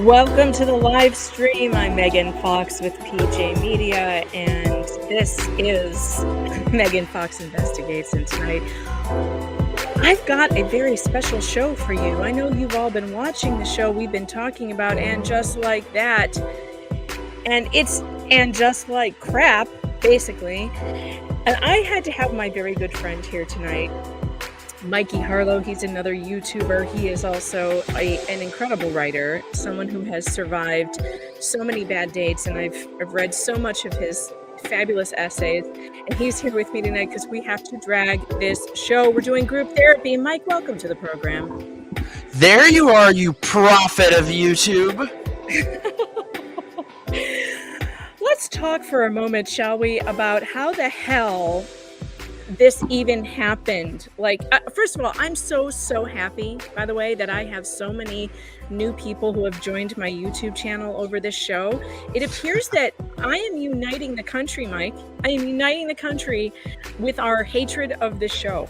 Welcome to the live stream. I'm Megan Fox with PJ Media, and this is Megan Fox Investigates. And tonight, I've got a very special show for you. I know you've all been watching the show we've been talking about, And Just Like That. And it's And Just Like Crap, basically. And I had to have my very good friend here tonight, Mikey Harlow. He's another YouTuber. He is also an incredible writer, someone who has survived so many bad dates, and I've read so much of his fabulous essays, and he's here with me tonight because we have to drag this show. We're doing group therapy. Mike, welcome to the program. There you are, you prophet of YouTube. Let's talk for a moment, shall we, about how the hell this even happened. Like, first of all, I'm so happy, by the way, that I have so many new people who have joined my YouTube channel over this show. It appears that I am uniting the country, Mike. I am uniting the country with our hatred of this show.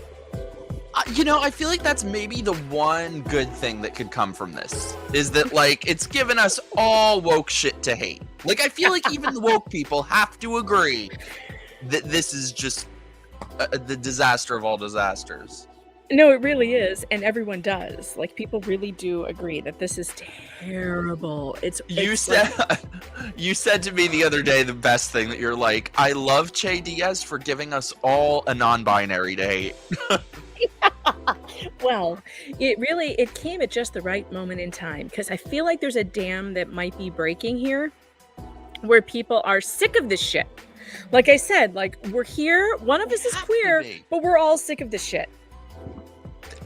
I feel like that's maybe the one good thing that could come from this, is that, like, it's given us all woke shit to hate. Like, I feel like even the woke people have to agree that this is just the disaster of all disasters. No, it really is, and everyone does. Like, people really do agree that this is terrible. You said to me the other day the best thing, that you're like, I love Che Diaz for giving us all a non-binary to hate. Well, it came at just the right moment in time, because I feel like there's a dam that might be breaking here, where people are sick of this shit. Like I said, like, we're here, one of us is queer, but we're all sick of this shit.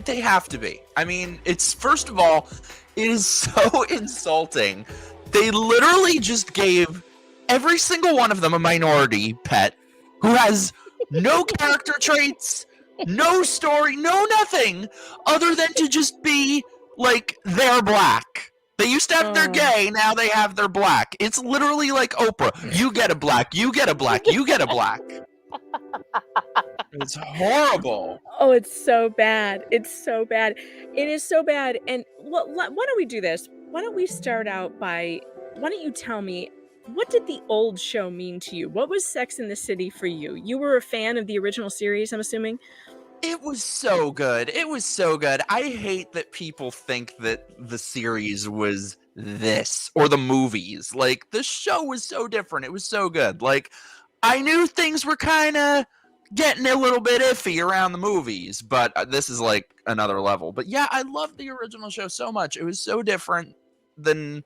They have to be. I mean, it's, first of all, it is so insulting. They literally just gave every single one of them a minority pet who has no character traits, no story, no nothing, other than to just be, like, they're black. They used to have their gay, now they have their black. It's literally like Oprah. You get a black, you get a black, you get a black. It's horrible. Oh, it's so bad. It's so bad. It is so bad. And why don't we do this? Why don't we start out by, why don't you tell me, what did the old show mean to you? What was Sex and the City for you? You were a fan of the original series, I'm assuming? It was so good. It was so good. I hate that people think that the series was this, or the movies. Like, the show was so different. It was so good. Like, I knew things were kind of getting a little bit iffy around the movies, but this is like another level. But yeah, I loved the original show so much. It was so different than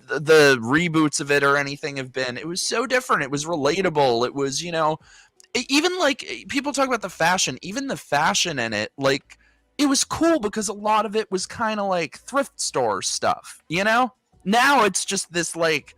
the reboots of it or anything have been. It was so different. It was relatable. It was, even, like, people talk about the fashion, even the fashion in it, like, it was cool because a lot of it was kind of like thrift store stuff, Now it's just this, like,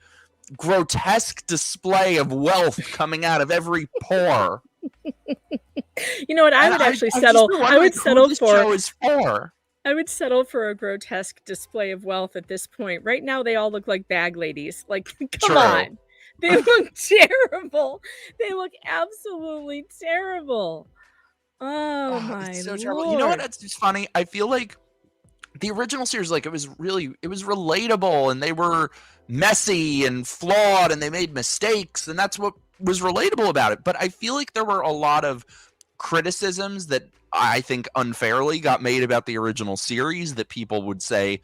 grotesque display of wealth coming out of every pore. You know what? I would actually settle. I would settle for. I would settle for a grotesque display of wealth at this point. Right now, they all look like bag ladies. Like, come on. They look terrible. They look absolutely terrible. Oh my so Lord. Terrible. You know what? That's just funny. I feel like the original series, like, it was relatable, and they were messy and flawed, and they made mistakes, and that's what was relatable about it. But I feel like there were a lot of criticisms that I think unfairly got made about the original series, that people would say,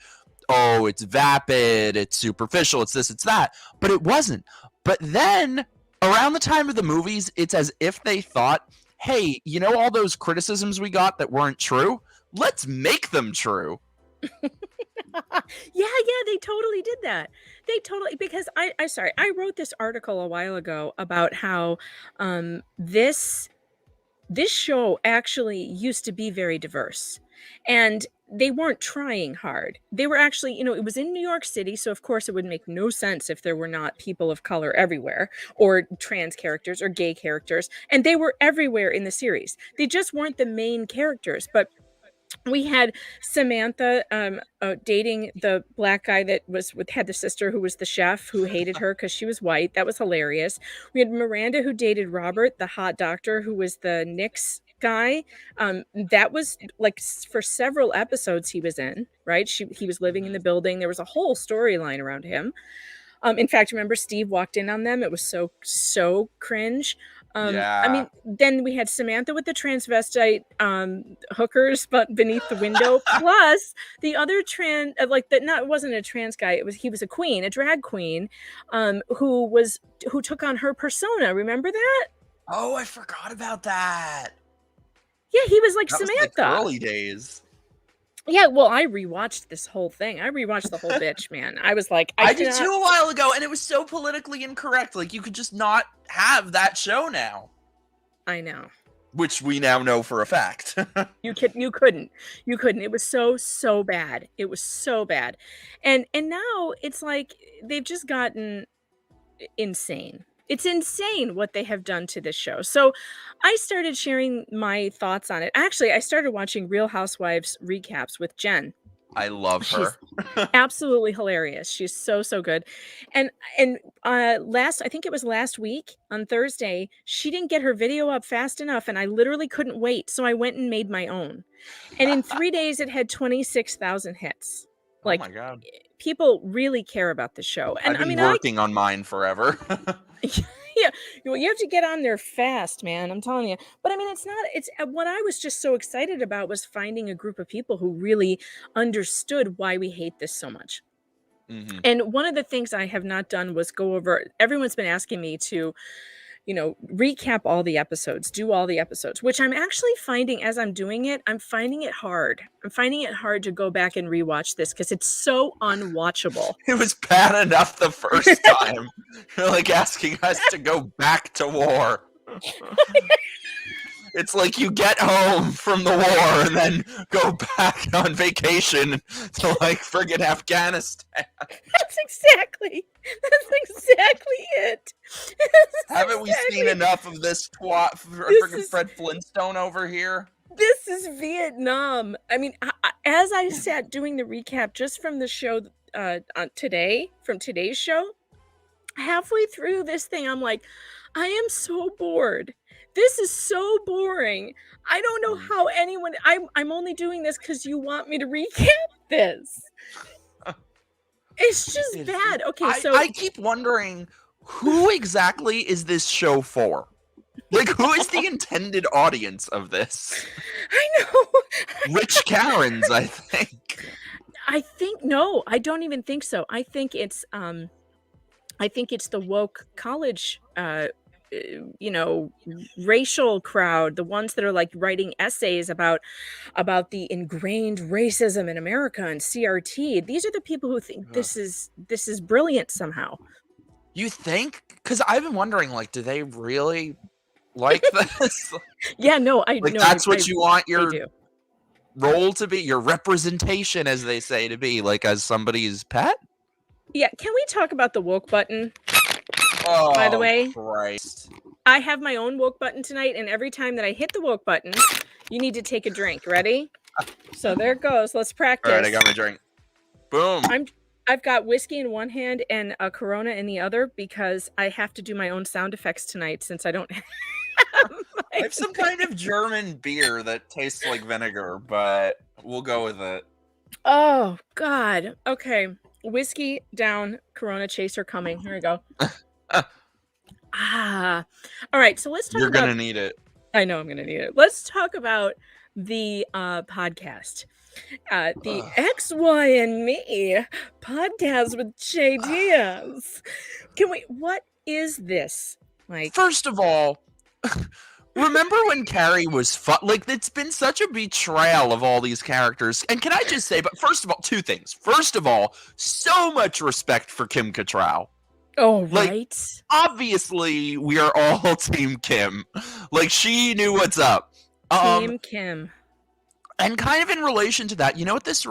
oh, it's vapid, it's superficial, it's this, it's that. But it wasn't. But then, around the time of the movies, it's as if they thought, hey, all those criticisms we got that weren't true? Let's make them true. Yeah, they totally did that. Because I wrote this article a while ago about how this show actually used to be very diverse, and they weren't trying hard. They were actually, it was in New York City, so of course it would make no sense if there were not people of color everywhere, or trans characters, or gay characters, and they were everywhere in the series. They just weren't the main characters, but we had Samantha dating the black guy that had the sister who was the chef, who hated her because she was white. That was hilarious. We had Miranda, who dated Robert, the hot doctor, who was the Nick's guy, that was like for several episodes he was in, right? He was living in the building. There was a whole storyline around him. In fact, remember Steve walked in on them. It was so cringe. I Yeah. mean, then we had Samantha with the transvestite hookers, but beneath the window. Plus the other like that. Not it wasn't a trans guy. He was a queen, a drag queen, who took on her persona. Remember that? Oh, I forgot about that. Yeah, he was like That was Samantha. like early days. Yeah, well, I rewatched this whole thing. I rewatched the whole bitch, man. I was like, I did too a while ago, and it was so politically incorrect. Like, you could just not have that show now. I know. Which we now know for a fact. You couldn't. It was so bad. It was so bad. And now it's like they've just gotten insane. It's insane what they have done to this show. So I started sharing my thoughts on it. Actually, I started watching Real Housewives recaps with Jen. I love her. Absolutely hilarious. She's so good. And I think it was last week on Thursday, she didn't get her video up fast enough and I literally couldn't wait. So I went and made my own. And in 3 days it had 26,000 hits. Like, oh my God. People really care about the show. And I've been working on mine forever. Yeah, you have to get on there fast, man. I'm telling you. But I mean, it's what I was just so excited about was finding a group of people who really understood why we hate this so much. Mm-hmm. And one of the things I have not done was go over, everyone's been asking me to, recap all the episodes, do all the episodes, which I'm actually finding as I'm doing it, I'm finding it hard. I'm finding it hard to go back and rewatch this because it's so unwatchable. It was bad enough the first time. You're like asking us to go back to war. It's like you get home from the war and then go back on vacation to like friggin' Afghanistan. That's exactly it. Haven't we seen enough of this twat friggin' Fred Flintstone over here? This is Vietnam. I mean, as I sat doing the recap just from the show on today, from today's show, halfway through this thing, I'm like, I am so bored. This is so boring. I don't know how anyone. I'm only doing this because you want me to recap this. It's just bad. Okay, so I keep wondering who exactly is this show for? Like, who is the intended audience of this? I know. Rich Karens, I think. No, I don't even think so. I think it's the woke college racial crowd, the ones that are like writing essays about the ingrained racism in America and CRT. These are the people who think this is brilliant somehow. You think? Because I've been wondering, like, do they really like this? Yeah, no, that's what you want your role to be, your representation, as they say, to be, like, as somebody's pet? Yeah, can we talk about the woke button? Oh, by the way, Christ. I have my own woke button tonight, and every time that I hit the woke button, you need to take a drink. Ready? So there it goes. Let's practice. All right, I got my drink. Boom. I've got whiskey in one hand and a Corona in the other because I have to do my own sound effects tonight since I don't have I have some kind of German beer that tastes like vinegar, but we'll go with it. Oh, God. Okay. Whiskey down, Corona chaser coming. Here we go. All right, so let's talk You're gonna need it. I know I'm gonna need it. Let's talk about the podcast. The X, Y, and Me podcast with Jay Diaz. What is this? Like, first of all, remember when Carrie was like, it's been such a betrayal of all these characters. And can I just say, but first of all, two things. First of all, so much respect for Kim Cattrall. Oh, right. Like, obviously, we are all Team Kim. Like, she knew what's up. Team Kim. And kind of in relation to that, you know what this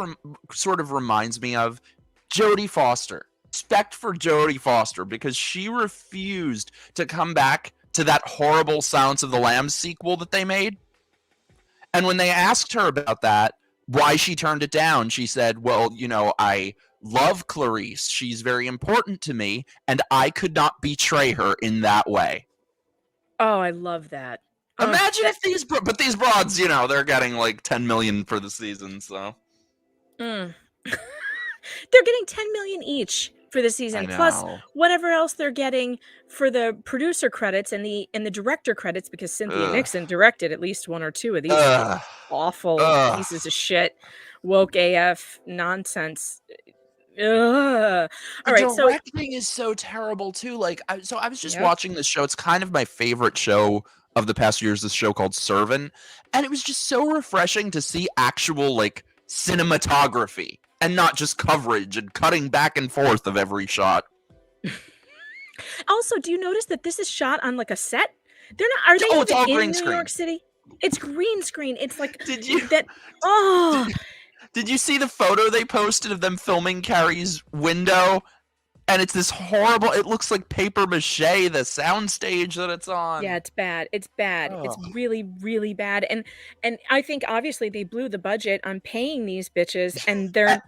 sort of reminds me of? Jodie Foster. Respect for Jodie Foster, because she refused to come back to that horrible Silence of the Lambs sequel that they made. And when they asked her about that, why she turned it down, she said, well, I love Clarice. She's very important to me, and I could not betray her in that way. Oh, I love that. Imagine if these broads, you know, they're getting like 10 million for the season, so. They're getting 10 million each for the season, plus whatever else they're getting for the producer credits and the director credits, because Cynthia Nixon directed at least one or two of these awful pieces of shit, woke AF nonsense. All right, so directing is so terrible too. Like, I was just watching this show. It's kind of my favorite show of the past years. This show called Servant, and it was just so refreshing to see actual like cinematography and not just coverage and cutting back and forth of every shot. Also, do you notice that this is shot on like a set? They're not. Are they it's all green in screen. New York City? It's green screen. It's like Did you that? Oh. Did you see the photo they posted of them filming Carrie's window? And it's this horrible, it looks like paper mache, the soundstage that it's on. Yeah, it's bad. It's bad. Oh. It's really, really bad. And I think obviously they blew the budget on paying these bitches, and they're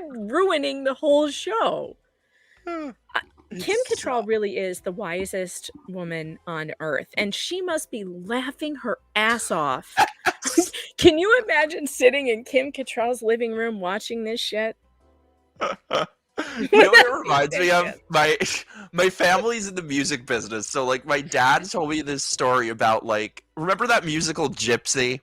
ruining the whole show. Kim Cattrall really is the wisest woman on earth, and she must be laughing her ass off. Can you imagine sitting in Kim Cattrall's living room watching this shit? You know what it reminds me of? My family's in the music business, so like my dad told me this story about like, remember that musical Gypsy?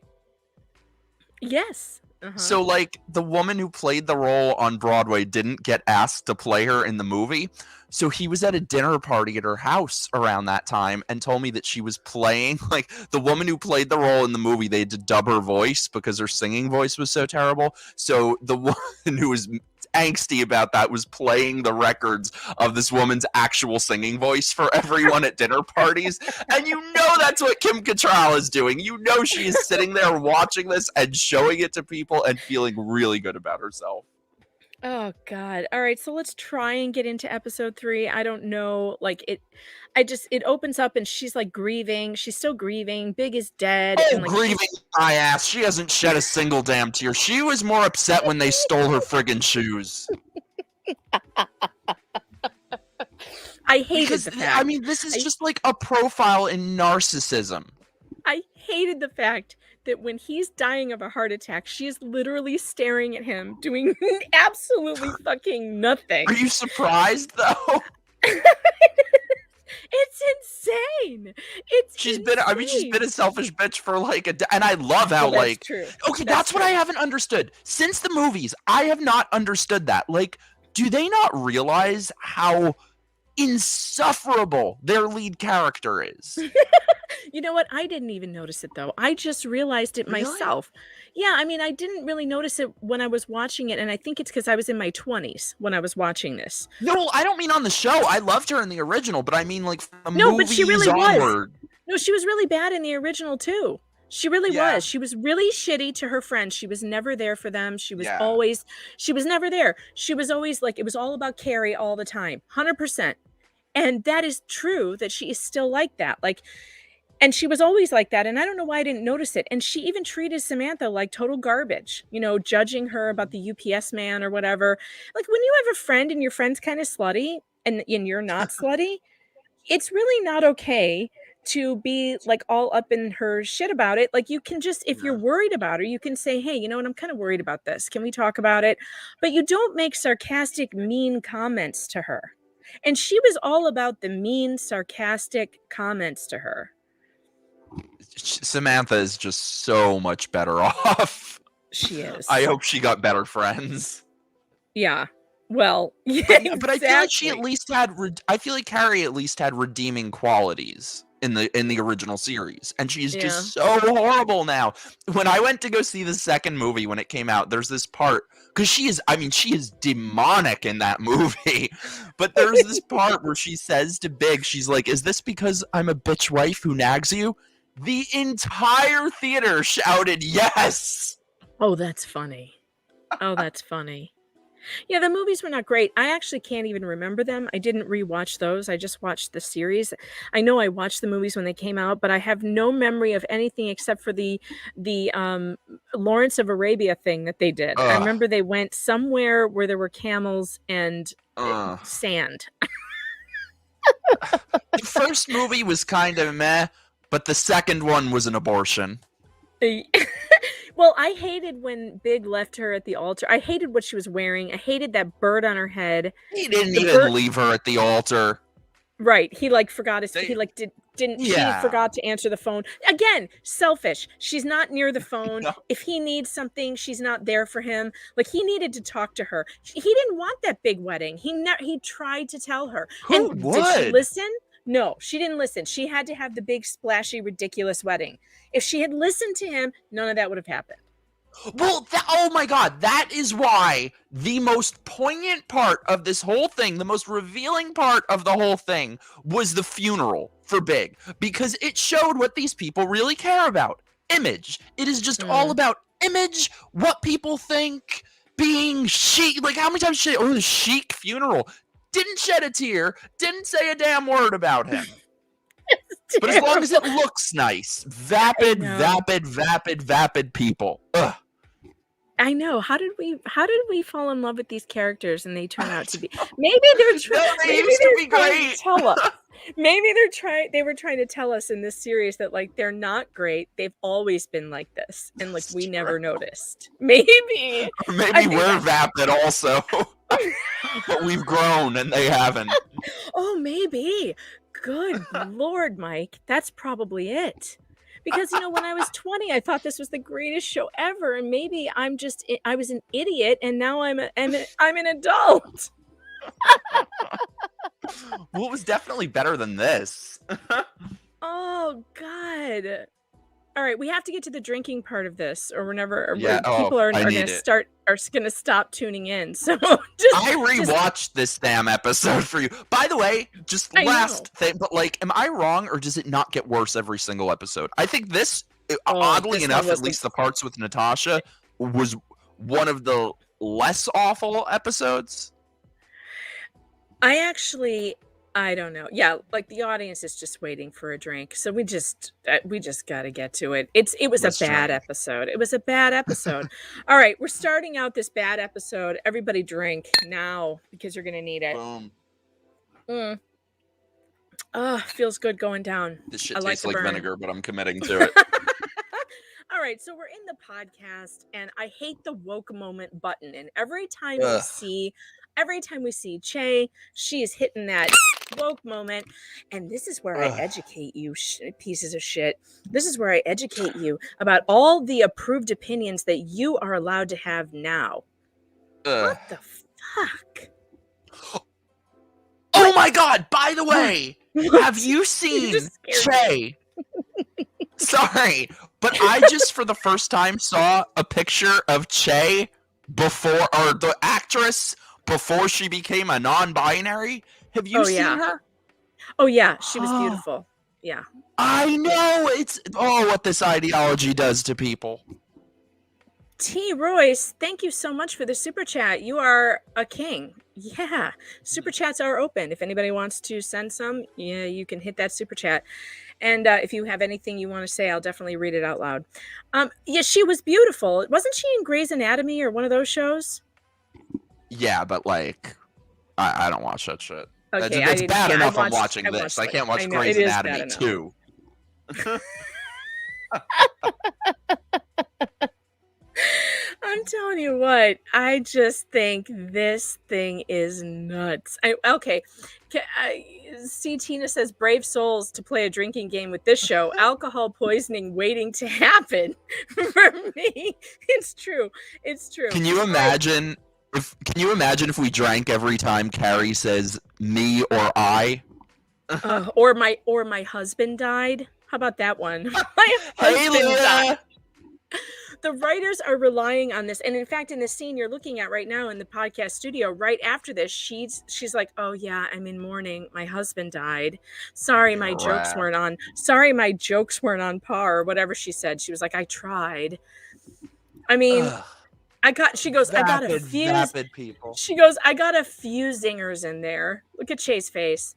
Yes. So like the woman who played the role on Broadway didn't get asked to play her in the movie. So he was at a dinner party at her house around that time and told me that she was playing, like, the woman who played the role in the movie, they had to dub her voice because her singing voice was so terrible. So the woman who was angsty about that was playing the records of this woman's actual singing voice for everyone at dinner parties. And you know that's what Kim Cattrall is doing. You know she is sitting there watching this and showing it to people and feeling really good about herself. Oh God. All right, so let's try and get into episode 3. I don't know, like it opens up and she's like grieving. She's still grieving. Big is dead. Oh, and like grieving my ass. She hasn't shed a single damn tear. She was more upset when they stole her friggin' shoes. I hated the fact. I mean, this is just like a profile in narcissism. I hated the fact that when he's dying of a heart attack, she is literally staring at him, doing absolutely fucking nothing. Are you surprised, though? It's insane. She's been a selfish bitch for like and I love how like true. Okay, that's what I haven't understood. Since the movies, I have not understood that. Like, do they not realize how insufferable their lead character is? You know what? I didn't even notice it though. I just realized it myself. Yeah, I mean, I didn't really notice it when I was watching it, and I think it's because I was in my 20s when I was watching this. No, I don't mean on the show. I loved her in the original, but I mean like from the movies but she really onward. Was. No, she was really bad in the original too. She really was. She was really shitty to her friends. She was never there for them. She was never there. She was always like, it was all about Carrie all the time, 100%. And that is true that she is still like that. Like, and she was always like that. And I don't know why I didn't notice it. And she even treated Samantha like total garbage, you know, judging her about the UPS man or whatever. Like when you have a friend and your friend's kind of slutty and you're not slutty, it's really not okay to be like all up in her shit about it. Like you can just, if you're worried about her, you can say, hey, you know what, I'm kind of worried about this. Can we talk about it? But you don't make sarcastic, mean comments to her. And she was all about the mean, sarcastic comments to her. Samantha is just so much better off. She is. I hope she got better friends. Yeah. Well, yeah, but I feel like she at least had. I feel like Carrie at least had redeeming qualities in the original series, and she's just so horrible now. When I went to go see the second movie when it came out, there's this part because she is demonic in that movie. But there's this part where she says to Big, she's like, "Is this because I'm a bitch wife who nags you?" The entire theater shouted yes. Oh, that's funny. Oh, that's funny. Yeah, the movies were not great. I actually can't even remember them. I didn't rewatch those. I just watched the series. I know I watched the movies when they came out, but I have no memory of anything except for the Lawrence of Arabia thing that they did. I remember they went somewhere where there were camels and sand. The first movie was kind of meh. But the second one was an abortion. Well, I hated when Big left her at the altar. I hated what she was wearing. I hated that bird on her head. He didn't even leave her at the altar. Right. He like forgot his he like didn't she forgot to answer the phone. Again, selfish. She's not near the phone. No. If he needs something, she's not there for him. Like he needed to talk to her. He didn't want that big wedding. He tried to tell her. Who and would? Did she listen? No, she didn't listen. She had to have the big splashy ridiculous wedding. If she had listened to him, none of that would have happened. Well, oh my God, that is why the most poignant part of this whole thing, the most revealing part of the whole thing, was the funeral for Big, because it showed what these people really care about. Image. It is just all about image, what people think, being chic. Like, how many times did she say, oh, the chic funeral? Didn't shed a tear, didn't say a damn word about him. But as long as it looks nice, vapid people. Ugh. I know. How did we fall in love with these characters and they turn out to be? Maybe they're trying. Maybe they're trying to tell us. Maybe they were trying to tell us in this series that like they're not great. They've always been like this, and like we never noticed. Maybe. Or maybe we're vapid also, but we've grown and they haven't. Oh, maybe. Good Lord, Mike. That's probably it. Because, you know, when I was 20, I thought this was the greatest show ever. And maybe I was an idiot and now I'm an adult. Well, it was definitely better than this. Oh, God. All right, we have to get to the drinking part of this, or Yeah, people are going to stop tuning in. So I rewatched this damn episode for you. By the way, just last thing, but like, am I wrong, or does it not get worse every single episode? I think this, oddly enough, at least the parts with Natasha, was one of the less awful episodes. I don't know. Yeah, like the audience is just waiting for a drink, so we just got to get to it. It was a bad episode. It was a bad episode. All right, we're starting out this bad episode. Everybody drink now because you're gonna need it. Boom. Feels good going down. This shit tastes like vinegar, but I'm committing to it. All right, so we're in the podcast, and I hate the woke moment button. And every time we see Che, she is hitting that woke moment. And this is where I educate you, pieces of shit. This is where I educate you about all the approved opinions that you are allowed to have now. What the fuck? Oh my God! By the way, have you seen Che? Sorry, but I just for the first time saw a picture of Che before, or the actress before she became a non-binary. Have you seen her? Oh yeah, she was beautiful. Yeah. I know, it's what this ideology does to people. T. Royce, thank you so much for the super chat. You are a king. Yeah, super chats are open. If anybody wants to send some, yeah, you can hit that super chat. And if you have anything you want to say, I'll definitely read it out loud. Yeah, she was beautiful. Wasn't she in Grey's Anatomy or one of those shows? Yeah, but like, I don't watch that shit. Okay, it's bad enough I'm watching this. I can't watch Grey's Anatomy too. I'm telling you what, I just think this thing is nuts. See, Tina says, brave souls to play a drinking game with this show. Alcohol poisoning waiting to happen. For me, it's true. It's true. Can you imagine if we drank every time Carrie says me or I? Or my husband died? How about that one? My husband died. The writers are relying on this, and in fact, in the scene you're looking at right now in the podcast studio, right after this, she's like, "Oh yeah, I'm in mourning. My husband died. Sorry, my jokes weren't on. Sorry, my jokes weren't on par." Or whatever she said. She was like, "I tried." I mean, She goes, "I got a few." She goes, "I got a few zingers in there." Look at Che's face.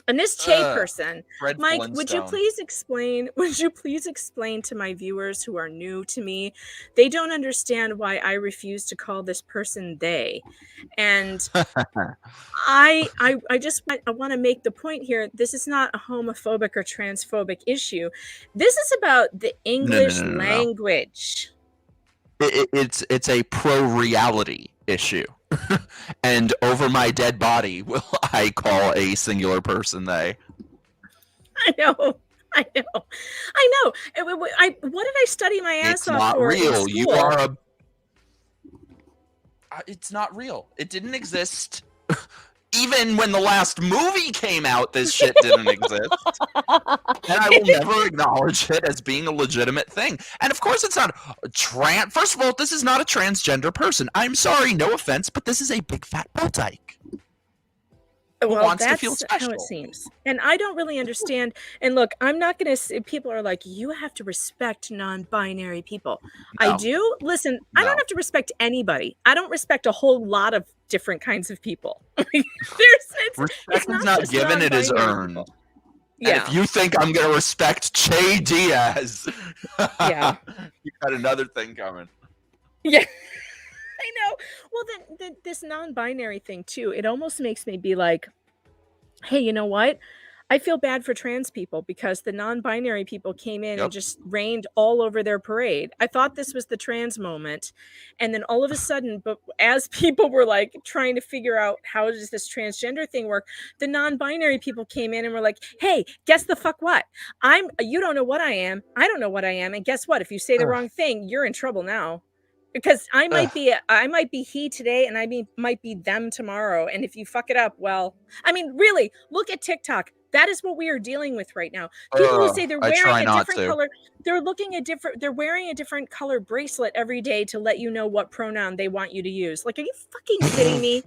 And this Che person, Fred Mike, Flintstone. would you please explain to my viewers who are new to me? They don't understand why I refuse to call this person they. And I want to make the point here. This is not a homophobic or transphobic issue. This is about the English No. language. It's a pro-reality issue. And over my dead body will I call a singular person they. I know. What did I study my ass It's off not for real. in school? You are a. It's not real. It didn't exist. Even when the last movie came out, this shit didn't exist. And I will never acknowledge it as being a legitimate thing. And of course it's not First of all, this is not a transgender person. I'm sorry, no offense, but this is a big fat bull dyke. Who wants to feel special. How it seems. And I don't really understand. And look, I'm not going to. People are like, you have to respect non-binary people. No. I do. Listen, No. I don't have to respect anybody. I don't respect a whole lot of different kinds of people. Respect is not given; it is earned. People. Yeah. And if you think I'm going to respect Che Diaz, yeah, you got another thing coming. Yeah. I know. Well, then this non-binary thing too, it almost makes me be like, hey, you know what? I feel bad for trans people because the non-binary people came in and just rained all over their parade. I thought this was the trans moment. And then all of a sudden, but as people were like trying to figure out how does this transgender thing work, the non-binary people came in and were like, hey, guess the fuck what? You don't know what I am. I don't know what I am. And guess what? If you say the wrong thing, you're in trouble now. Because I might be he today and might be them tomorrow. And if you fuck it up, well, I mean, really, look at TikTok. That is what we are dealing with right now. People who say they're wearing a different color, they're wearing a different color bracelet every day to let you know what pronoun they want you to use. Like, are you fucking kidding me?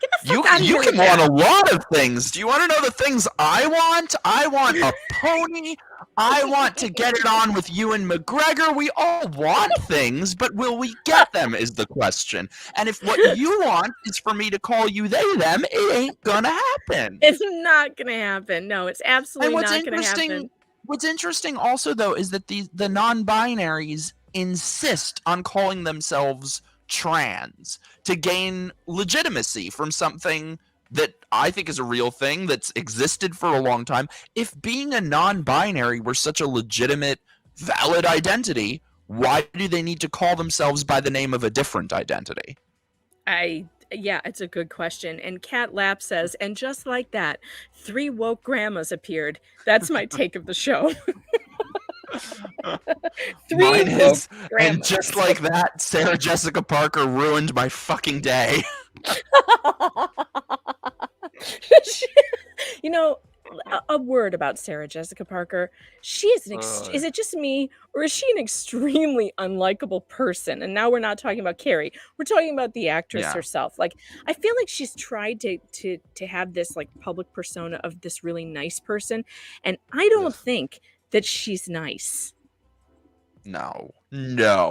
Get the fuck out of here. You can want a lot of things. Do you want to know the things I want? I want a pony. I want to get it on with Ewan McGregor. We all want things, but will we get them is the question. And if what you want is for me to call you they, them, it ain't gonna happen. It's not gonna happen. No, it's absolutely not gonna happen. What's interesting also, though, is that the non-binaries insist on calling themselves trans to gain legitimacy from something that I think is a real thing that's existed for a long time. If being a non-binary were such a legitimate, valid identity, why do they need to call themselves by the name of a different identity? Yeah, it's a good question. And Cat Lap says, and just like that, 3 woke grandmas appeared. That's my take of the show. 3 Mine is, grandmas. and just like that, Sarah Jessica Parker ruined my fucking day. You know, a word about Sarah Jessica Parker. She is is it just me, or is she an extremely unlikable person? And now we're not talking about Carrie. We're talking about the actress herself. Like, I feel like she's tried to have this like public persona of this really nice person, and I don't think that she's nice. No,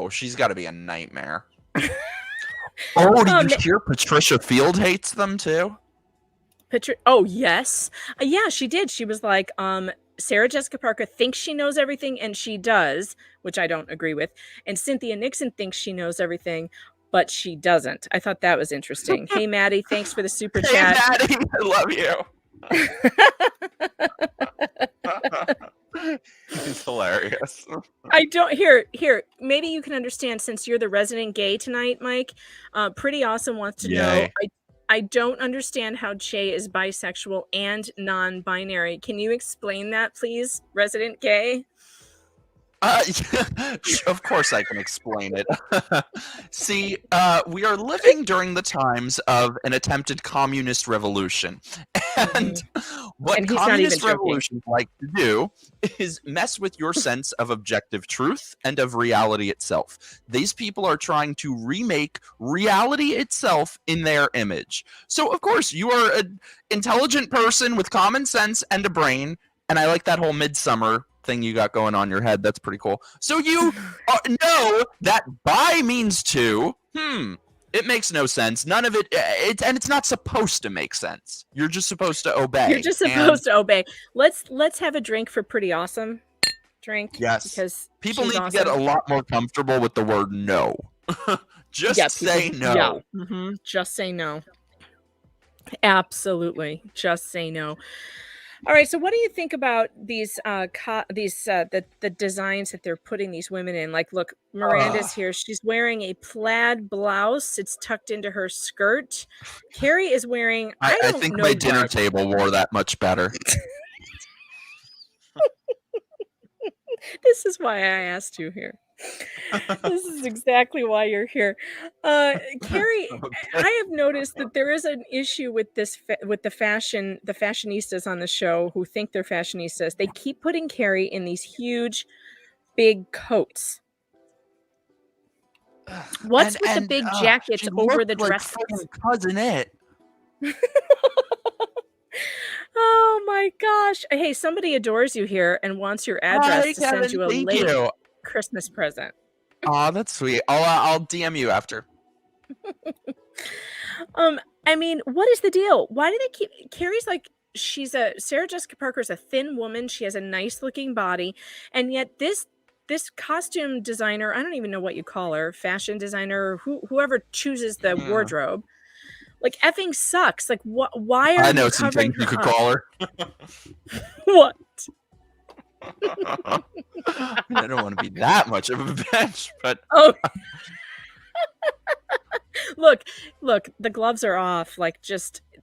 she's got to be a nightmare. Oh, did you hear Patricia Field hates them too? Oh, yes. Yeah, she did. She was like, Sarah Jessica Parker thinks she knows everything, and she does, which I don't agree with. And Cynthia Nixon thinks she knows everything, but she doesn't. I thought that was interesting. Hey, Maddie, thanks for the super chat. Hey, Maddie, I love you. It's hilarious. I don't here. Maybe you can understand since you're the resident gay tonight, Mike. Pretty Awesome wants to know. I don't understand how Che is bisexual and non-binary. Can you explain that, please, resident gay? Of course I can explain it. See, we are living during the times of an attempted communist revolution. And what communist revolutions like to do is mess with your sense of objective truth and of reality itself. These people are trying to remake reality itself in their image. So, of course, you are an intelligent person with common sense and a brain, and I like that whole Midsummer thing you got going on your head. That's pretty cool. So you know that bi means two. It makes no sense. None of it. It's not supposed to make sense. You're just supposed to obey. You're just supposed to obey. Let's have a drink for Pretty Awesome. Drink. Yes. Because people she's need awesome. to get a lot more comfortable with the word no. Say no. Yeah. Just say no. Absolutely. Just say no. All right. So, what do you think about these the designs that they're putting these women in? Like, look, Miranda's here. She's wearing a plaid blouse. It's tucked into her skirt. Carrie is wearing. I think my dinner table wore that much better. This is why I asked you here. This is exactly why you're here. Carrie, I have noticed that there is an issue with this with the fashionistas on the show who think they're fashionistas. They keep putting Carrie in these huge, big coats. What's with the big jackets over the dresses? Cousin it. Oh my gosh. Hey, somebody adores you here and wants your address to send you a late Christmas present. Oh, that's sweet. I'll DM you after. I mean, what is the deal? Why do they keep Carrie's like Sarah Jessica Parker's a thin woman. She has a nice looking body, and yet this costume designer, I don't even know what you call her, fashion designer, whoever chooses the wardrobe, like effing sucks. Like why are you covering her? You could call her. What? I don't want to be that much of a bitch, but look, the gloves are off. Like,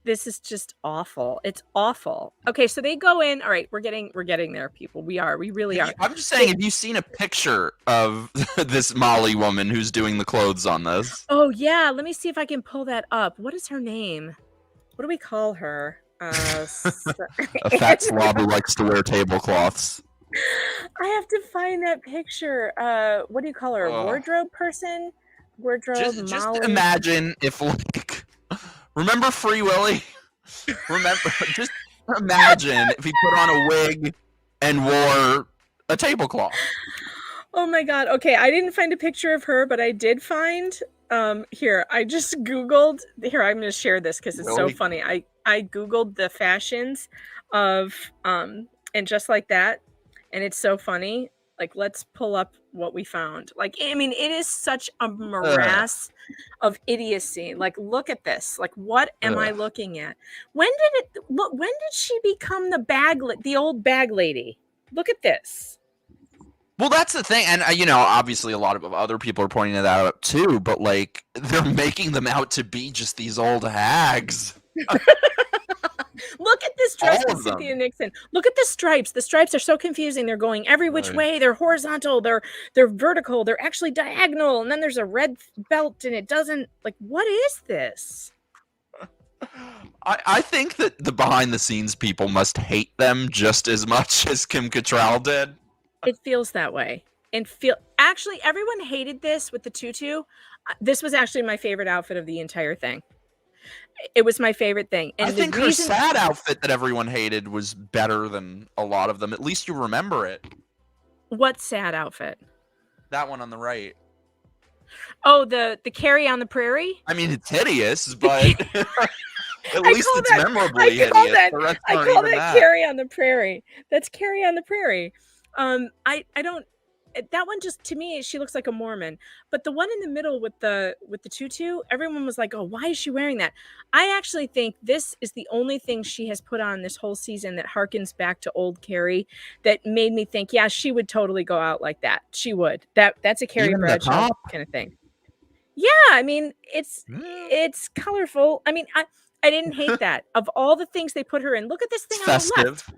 this is just awful. It's awful. Okay, so they go in. All right, we're getting there, people. We really are. I'm just saying, have you seen a picture of this Molly woman who's doing the clothes on this? Oh yeah, let me see if I can pull that up. What is her name? What do we call her? A fat slob who likes to wear tablecloths. I have to find that picture. What do you call her? A wardrobe person? Wardrobe Molly? Just imagine if, like, remember Free Willy? Just imagine if he put on a wig and wore a tablecloth. Oh my god. Okay, I didn't find a picture of her, but I did find here, I just Googled. Here, I'm going to share this because it's so funny. I Googled the fashions of and just like that. And it's so funny. Like, let's pull up what we found. Like, I mean, it is such a morass of idiocy. Like, look at this. Like, what am I looking at? When did she become the old bag lady? Look at this. Well, that's the thing. And, obviously a lot of other people are pointing that out too, but like, they're making them out to be just these old hags. Look at this dress with Cynthia Nixon. Look at the stripes. The stripes are so confusing. They're going every which way. They're horizontal. They're vertical. They're actually diagonal. And then there's a red belt, and it doesn't. Like, what is this? I think that the behind-the-scenes people must hate them just as much as Kim Cattrall did. It feels that way. Actually, everyone hated this with the tutu. This was actually my favorite outfit of the entire thing. It was my favorite thing. And I think her sad outfit that everyone hated was better than a lot of them. At least you remember it. What sad outfit? That one on the right. Oh, the Carrie on the Prairie? I mean, it's hideous, but at least it's memorably hideous. I call that Carrie on the Prairie. That's Carrie on the Prairie. I don't. That one just, to me, she looks like a Mormon. But the one in the middle with the tutu, everyone was like, "Oh, why is she wearing that?" I actually think this is the only thing she has put on this whole season that harkens back to old Carrie. That made me think, yeah, she would totally go out like that. She would. That's a Carrie Bradshaw kind of thing. Yeah, I mean, it's colorful. I mean, I didn't hate that. Of all the things they put her in, look at this thing on the left.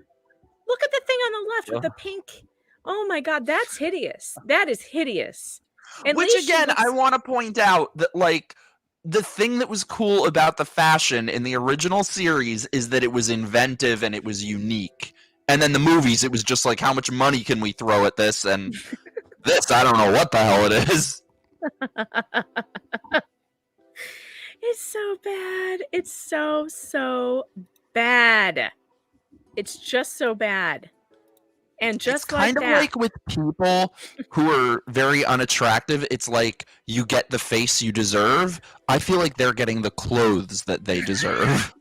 Look at the thing on the left with the pink. Oh my god, that's hideous. That is hideous. And which again, I want to point out that, like, the thing that was cool about the fashion in the original series is that it was inventive and it was unique. And then the movies, it was just like, how much money can we throw at this? And this, I don't know what the hell it is. It's so bad. It's so bad. It's just so bad. And It's just kind like of that. like with people who are very unattractive. It's like you get the face you deserve. I feel like they're getting the clothes that they deserve.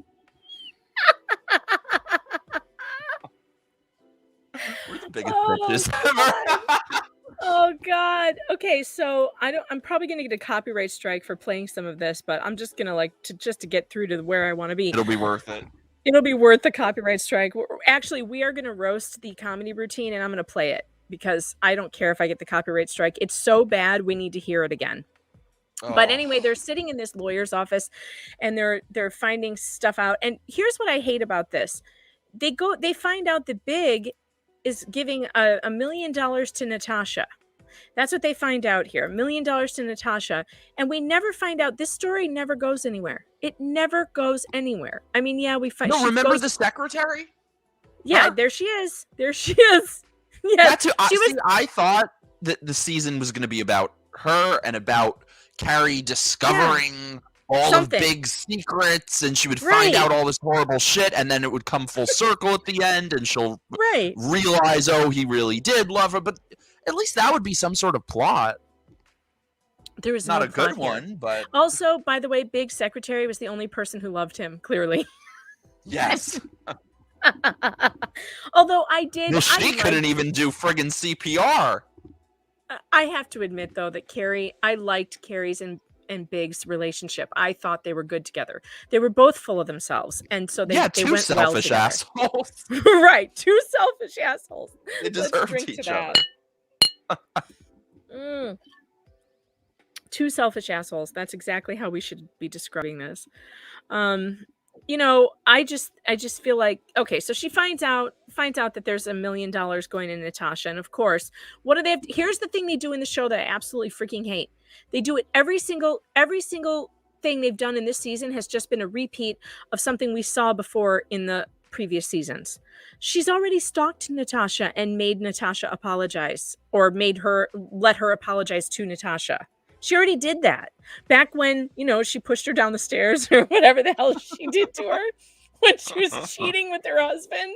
We're the biggest bitches ever. Oh God. Okay, so I'm probably gonna get a copyright strike for playing some of this, but I'm just gonna just to get through to where I want to be. It'll be worth it. It'll be worth the copyright strike. Actually, we are gonna roast the comedy routine, and I'm gonna play it because I don't care if I get the copyright strike. It's so bad, we need to hear it again. But anyway, they're sitting in this lawyer's office, and they're finding stuff out. And here's what I hate about this: they find out that Big is giving $1 million to Natasha. That's what they find out here. $1 million to Natasha. And we never find out. This story never goes anywhere. It never goes anywhere. I mean, yeah, we find. No, remember the secretary? Yeah, Her? there she is. There she is. Yes, I thought that the season was going to be about her and about Carrie discovering all of Big's secrets, and she would find out all this horrible shit, and then it would come full circle at the end, and she'll realize, oh, he really did love her. But at least that would be some sort of plot. There was not no a good plot one, here. but also, by the way, Big's secretary was the only person who loved him. Clearly, yes. Although I did, well, she couldn't even do friggin' CPR. I have to admit, though, that I liked Carrie's and Big's relationship. I thought they were good together. They were both full of themselves, and so they two went selfish well assholes. Right, two selfish assholes. They deserved each other. Two selfish assholes. That's exactly how we should be describing this. You know, I just feel like, okay, so she finds out that there's $1 million going to Natasha, and of course, what do they have here's the thing they do in the show that I absolutely freaking hate. They do it every single thing they've done in this season has just been a repeat of something we saw before in the previous seasons. She's already stalked Natasha and made Natasha apologize, or let her apologize to Natasha. She already did that back when, she pushed her down the stairs or whatever the hell she did to her when she was cheating with her husband.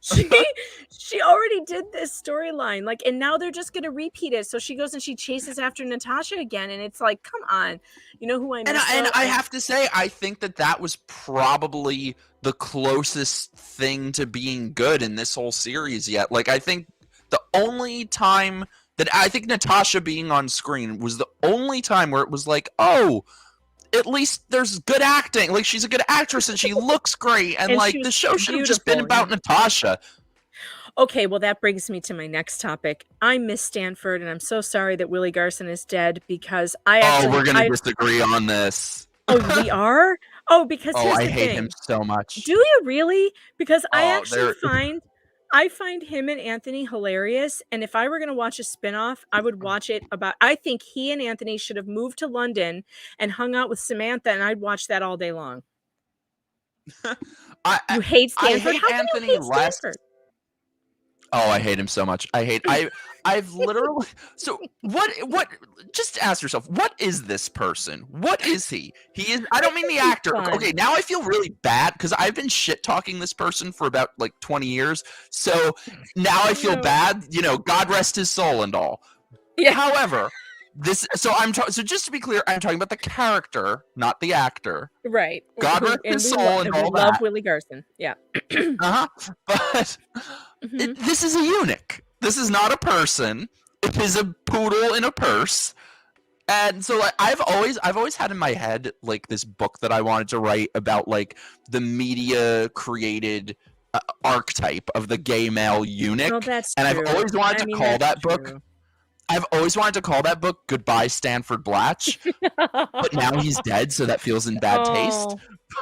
She already did this storyline, and now they're just going to repeat it. So she goes and she chases after Natasha again. And it's like, come on, you know who I miss? And I have to say, I think that was probably the closest thing to being good in this whole series yet. I think the only time that I think Natasha being on screen was the only time where it was like, oh, at least there's good acting. She's a good actress and she looks great. And the show should have just been about Natasha. Okay, well, that brings me to my next topic. I miss Stanford, and I'm so sorry that Willie Garson is dead because we're going to disagree on this. Oh, we are? Oh, because here's the I hate thing. him so much. Do you really? Because I find him and Anthony hilarious, and if I were going to watch a spinoff, I would watch it about. I think he and Anthony should have moved to London and hung out with Samantha, and I'd watch that all day long. You hate Stanford? How can you hate Stanford? Oh, I hate him so much. I've literally. So what? Just ask yourself, what is this person? What is he? He is. I don't mean the actor. Okay, now I feel really bad because I've been shit talking this person for about 20 years. So now I feel bad. God rest his soul and all. Yeah. However, so just to be clear, I'm talking about the character, not the actor. Right. God rest his soul and all that. We love Willie Garson. Yeah. But this is a eunuch. This is not a person. It is a poodle in a purse. And so I've always had in my head this book that I wanted to write about the media created archetype of the gay male eunuch. Well, that's and true. I've always wanted to call that book. I've always wanted to call that book Goodbye Stanford Blatch, but now he's dead, so that feels in bad taste.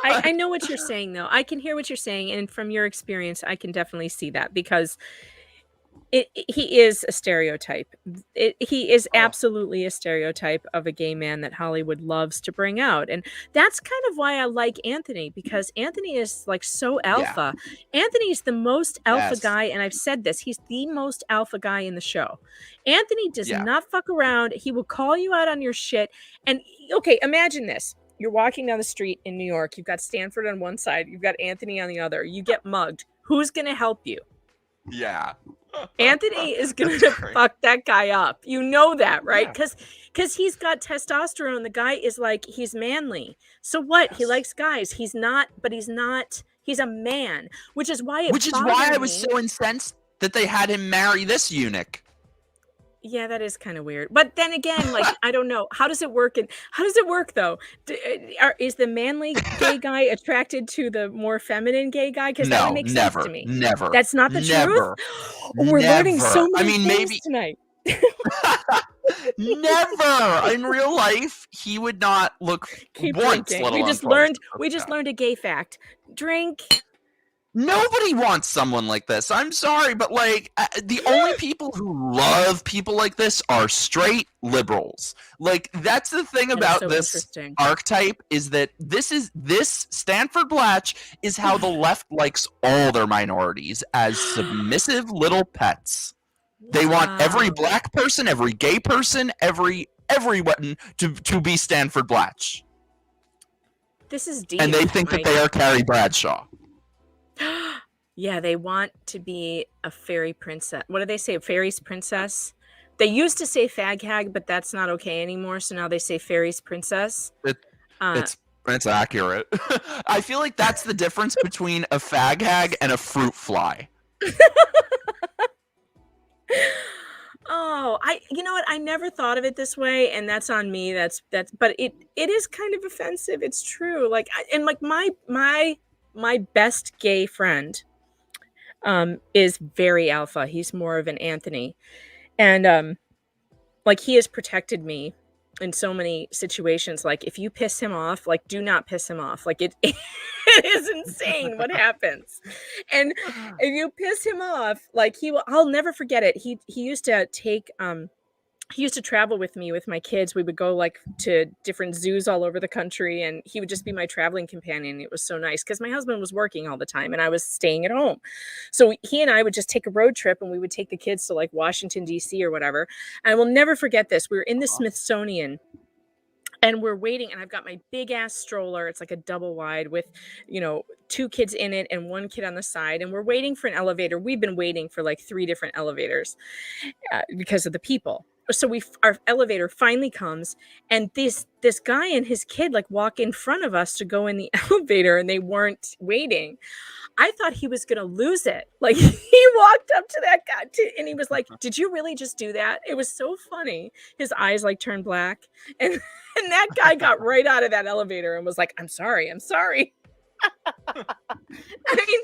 I know what you're saying, though. I can hear what you're saying, and from your experience, I can definitely see that because he is a stereotype. He is absolutely a stereotype of a gay man that Hollywood loves to bring out. And that's kind of why I like Anthony, because Anthony is so alpha. Yeah. Anthony's the most alpha guy. And I've said this, he's the most alpha guy in the show. Anthony does not fuck around. He will call you out on your shit. And okay, imagine this. You're walking down the street in New York. You've got Stanford on one side. You've got Anthony on the other. You get mugged. Who's going to help you? Yeah. Anthony is gonna That's great. fuck that guy up. You know that, right? Yeah. Because he's got testosterone. The guy is like, he's manly. So what? He Yes. likes guys. He's not, but he's not, he's a man, which is why it Which is why I bothered was me. so incensed that they had him marry this eunuch. Yeah, that is kind of weird. But then again, like, I don't know. How does it work? And how does it work though? Is the manly gay guy attracted to the more feminine gay guy? Because that would No, make sense to never, me. never, That's not the truth? never, Oh, we're learning so never. I many mean, things maybe tonight. never in real life he would not look Keep once, drinking. let We alone just twice. learned a gay fact. Drink. Nobody wants someone like this. I'm sorry, but like the only people who love people like this are straight liberals. Like that's the thing That is about so this interesting. archetype is that this Stanford Blatch is how the left likes all their minorities as submissive little pets. They want every Wow. black person, every gay person, everyone to be Stanford Blatch. This is deep. And they think that Mike. they are Carrie Bradshaw. Yeah, they want to be a fairy princess. What do they say? Fairy's princess? They used to say fag hag, but that's not okay anymore. So now they say fairy's princess. It's accurate. I feel like that's the difference between a fag hag and a fruit fly. Oh, you know what? I never thought of it this way, and that's on me. But it is kind of offensive. It's true. Like, and like my best gay friend is very alpha. He's more of an Anthony. And like he has protected me in so many situations. Like if you piss him off, like do not piss him off. Like it it is insane what happens. And if you piss him off, like I'll never forget it. He used to take he used to travel with me with my kids. We would go like to different zoos all over the country, and he would just be my traveling companion. It was so nice because my husband was working all the time and I was staying at home. So he and I would just take a road trip and we would take the kids to like Washington, D.C. or whatever. And I will never forget this. We were in the Smithsonian and we're waiting, and I've got my big ass stroller. It's like a double wide with, two kids in it and one kid on the side. And we're waiting for an elevator. We've been waiting for like 3 different elevators because of the people. So our elevator finally comes, and this guy and his kid like walk in front of us to go in the elevator, and they weren't waiting. I thought he was gonna lose it. Like he walked up to that guy and he was like, "Did you really just do that?" It was so funny. His eyes like turned black, and and that guy got right out of that elevator and was like, "I'm sorry, I'm sorry." I mean,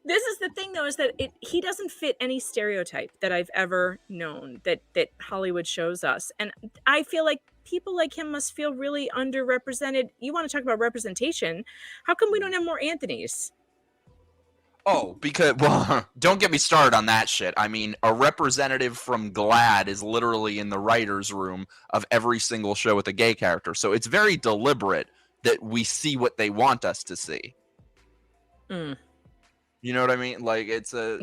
this is the thing though, is that he doesn't fit any stereotype that I've ever known that Hollywood shows us. And I feel like people like him must feel really underrepresented. You want to talk about representation? How come we don't have more Anthonys? Oh, because, well, don't get me started on that shit. I mean, a representative from GLAAD is literally in the writer's room of every single show with a gay character. So it's very deliberate that we see what they want us to see. Mm. You know what I mean? Like,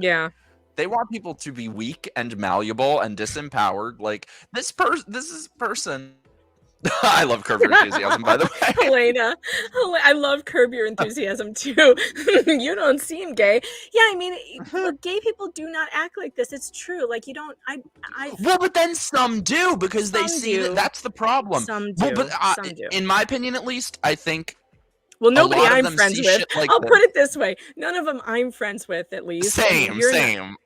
Yeah. They want people to be weak and malleable and disempowered. Like, this person... I love Curb Your Enthusiasm, by the way. Helena, I love Curb Your Enthusiasm too. You don't seem gay. Yeah, I mean, look, gay people do not act like this. It's true. Like you don't. Well, but then some do because they Some see do. that's the problem. Some do. Well, but Some do. in my opinion, at least, I think. Well, nobody lot of I'm them friends see with. shit like I'll this. put it this way: none of them I'm friends with. At least Same.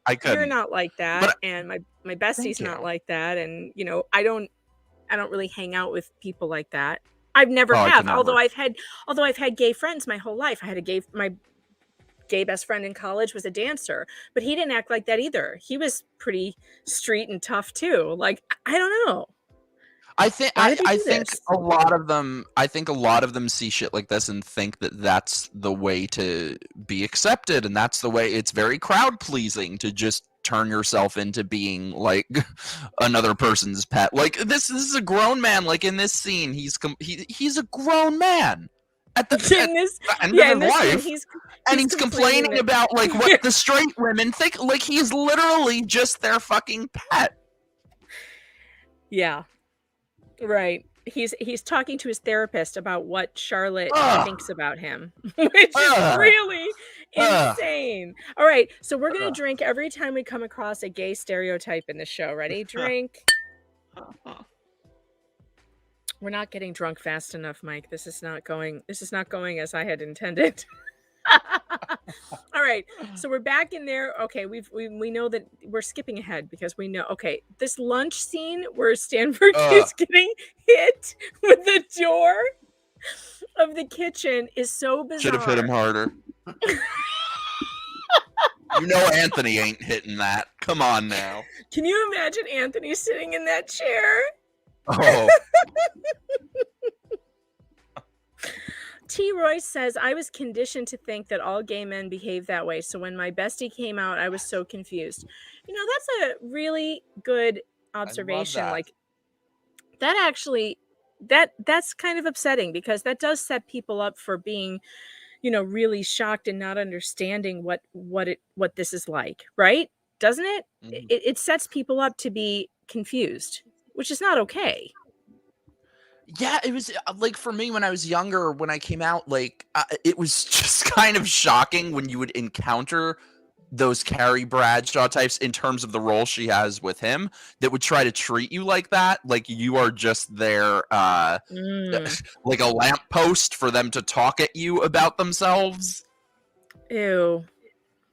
I couldn't. You're not like that, But and my bestie's Thank not you. like that, and I don't really hang out with people like that. I've never Oh, I have. could Although never. I've had gay friends my whole life. I had my gay best friend in college was a dancer, but he didn't act like that either. He was pretty street and tough too. Like I don't know. I think Why do they I do think this? a lot of them see shit like this and think that that's the way to be accepted, and that's the way. It's very crowd pleasing to just turn yourself into being like another person's pet. Like this is a grown man. Like in this scene, he's a grown man at the In this, end yeah, of in his this scene, life. he's He's complaining that- about like what the straight women think. Like he's literally just their fucking pet. Yeah. Right. He's talking to his therapist about what Charlotte Ugh. thinks about him, which is Ugh. really Insane. All right, so we're gonna drink every time we come across a gay stereotype in the show. Ready? Drink. We're not getting drunk fast enough, Mike. This is not going as I had intended. All right, so we're back in there. Okay, we know that we're skipping ahead because we know. Okay, this lunch scene where Stanford is getting hit with the door of the kitchen is so bizarre. Should have hit him harder. You know Anthony ain't hitting that. Come on now. Can you imagine Anthony sitting in that chair? Oh. T. Royce says, I was conditioned to think that all gay men behave that way. So when my bestie came out, I was so confused. You know, that's a really good observation. Like that actually, that's kind of upsetting because that does set people up for being, you know, really shocked and not understanding what this is like, right? Doesn't it? Mm-hmm. It sets people up to be confused, which is not okay. Yeah, it was like for me when I was younger, when I came out, like it was just kind of shocking when you would encounter those Carrie Bradshaw types in terms of the role she has with him that would try to treat you like that. Like you are just there, like a lamppost for them to talk at you about themselves. Ew.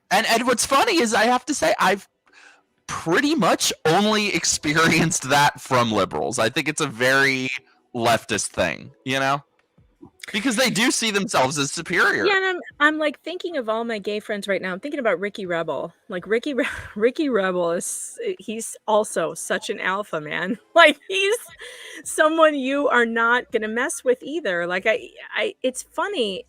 And what's funny is I have to say, I've pretty much only experienced that from liberals. I think it's a very leftist thing, you know, because they do see themselves as superior. Yeah, and I'm like thinking of all my gay friends right now. I'm thinking about Ricky Rebel. Like Ricky Rebel he's also such an alpha man. Like he's someone you are not gonna mess with either. Like it's funny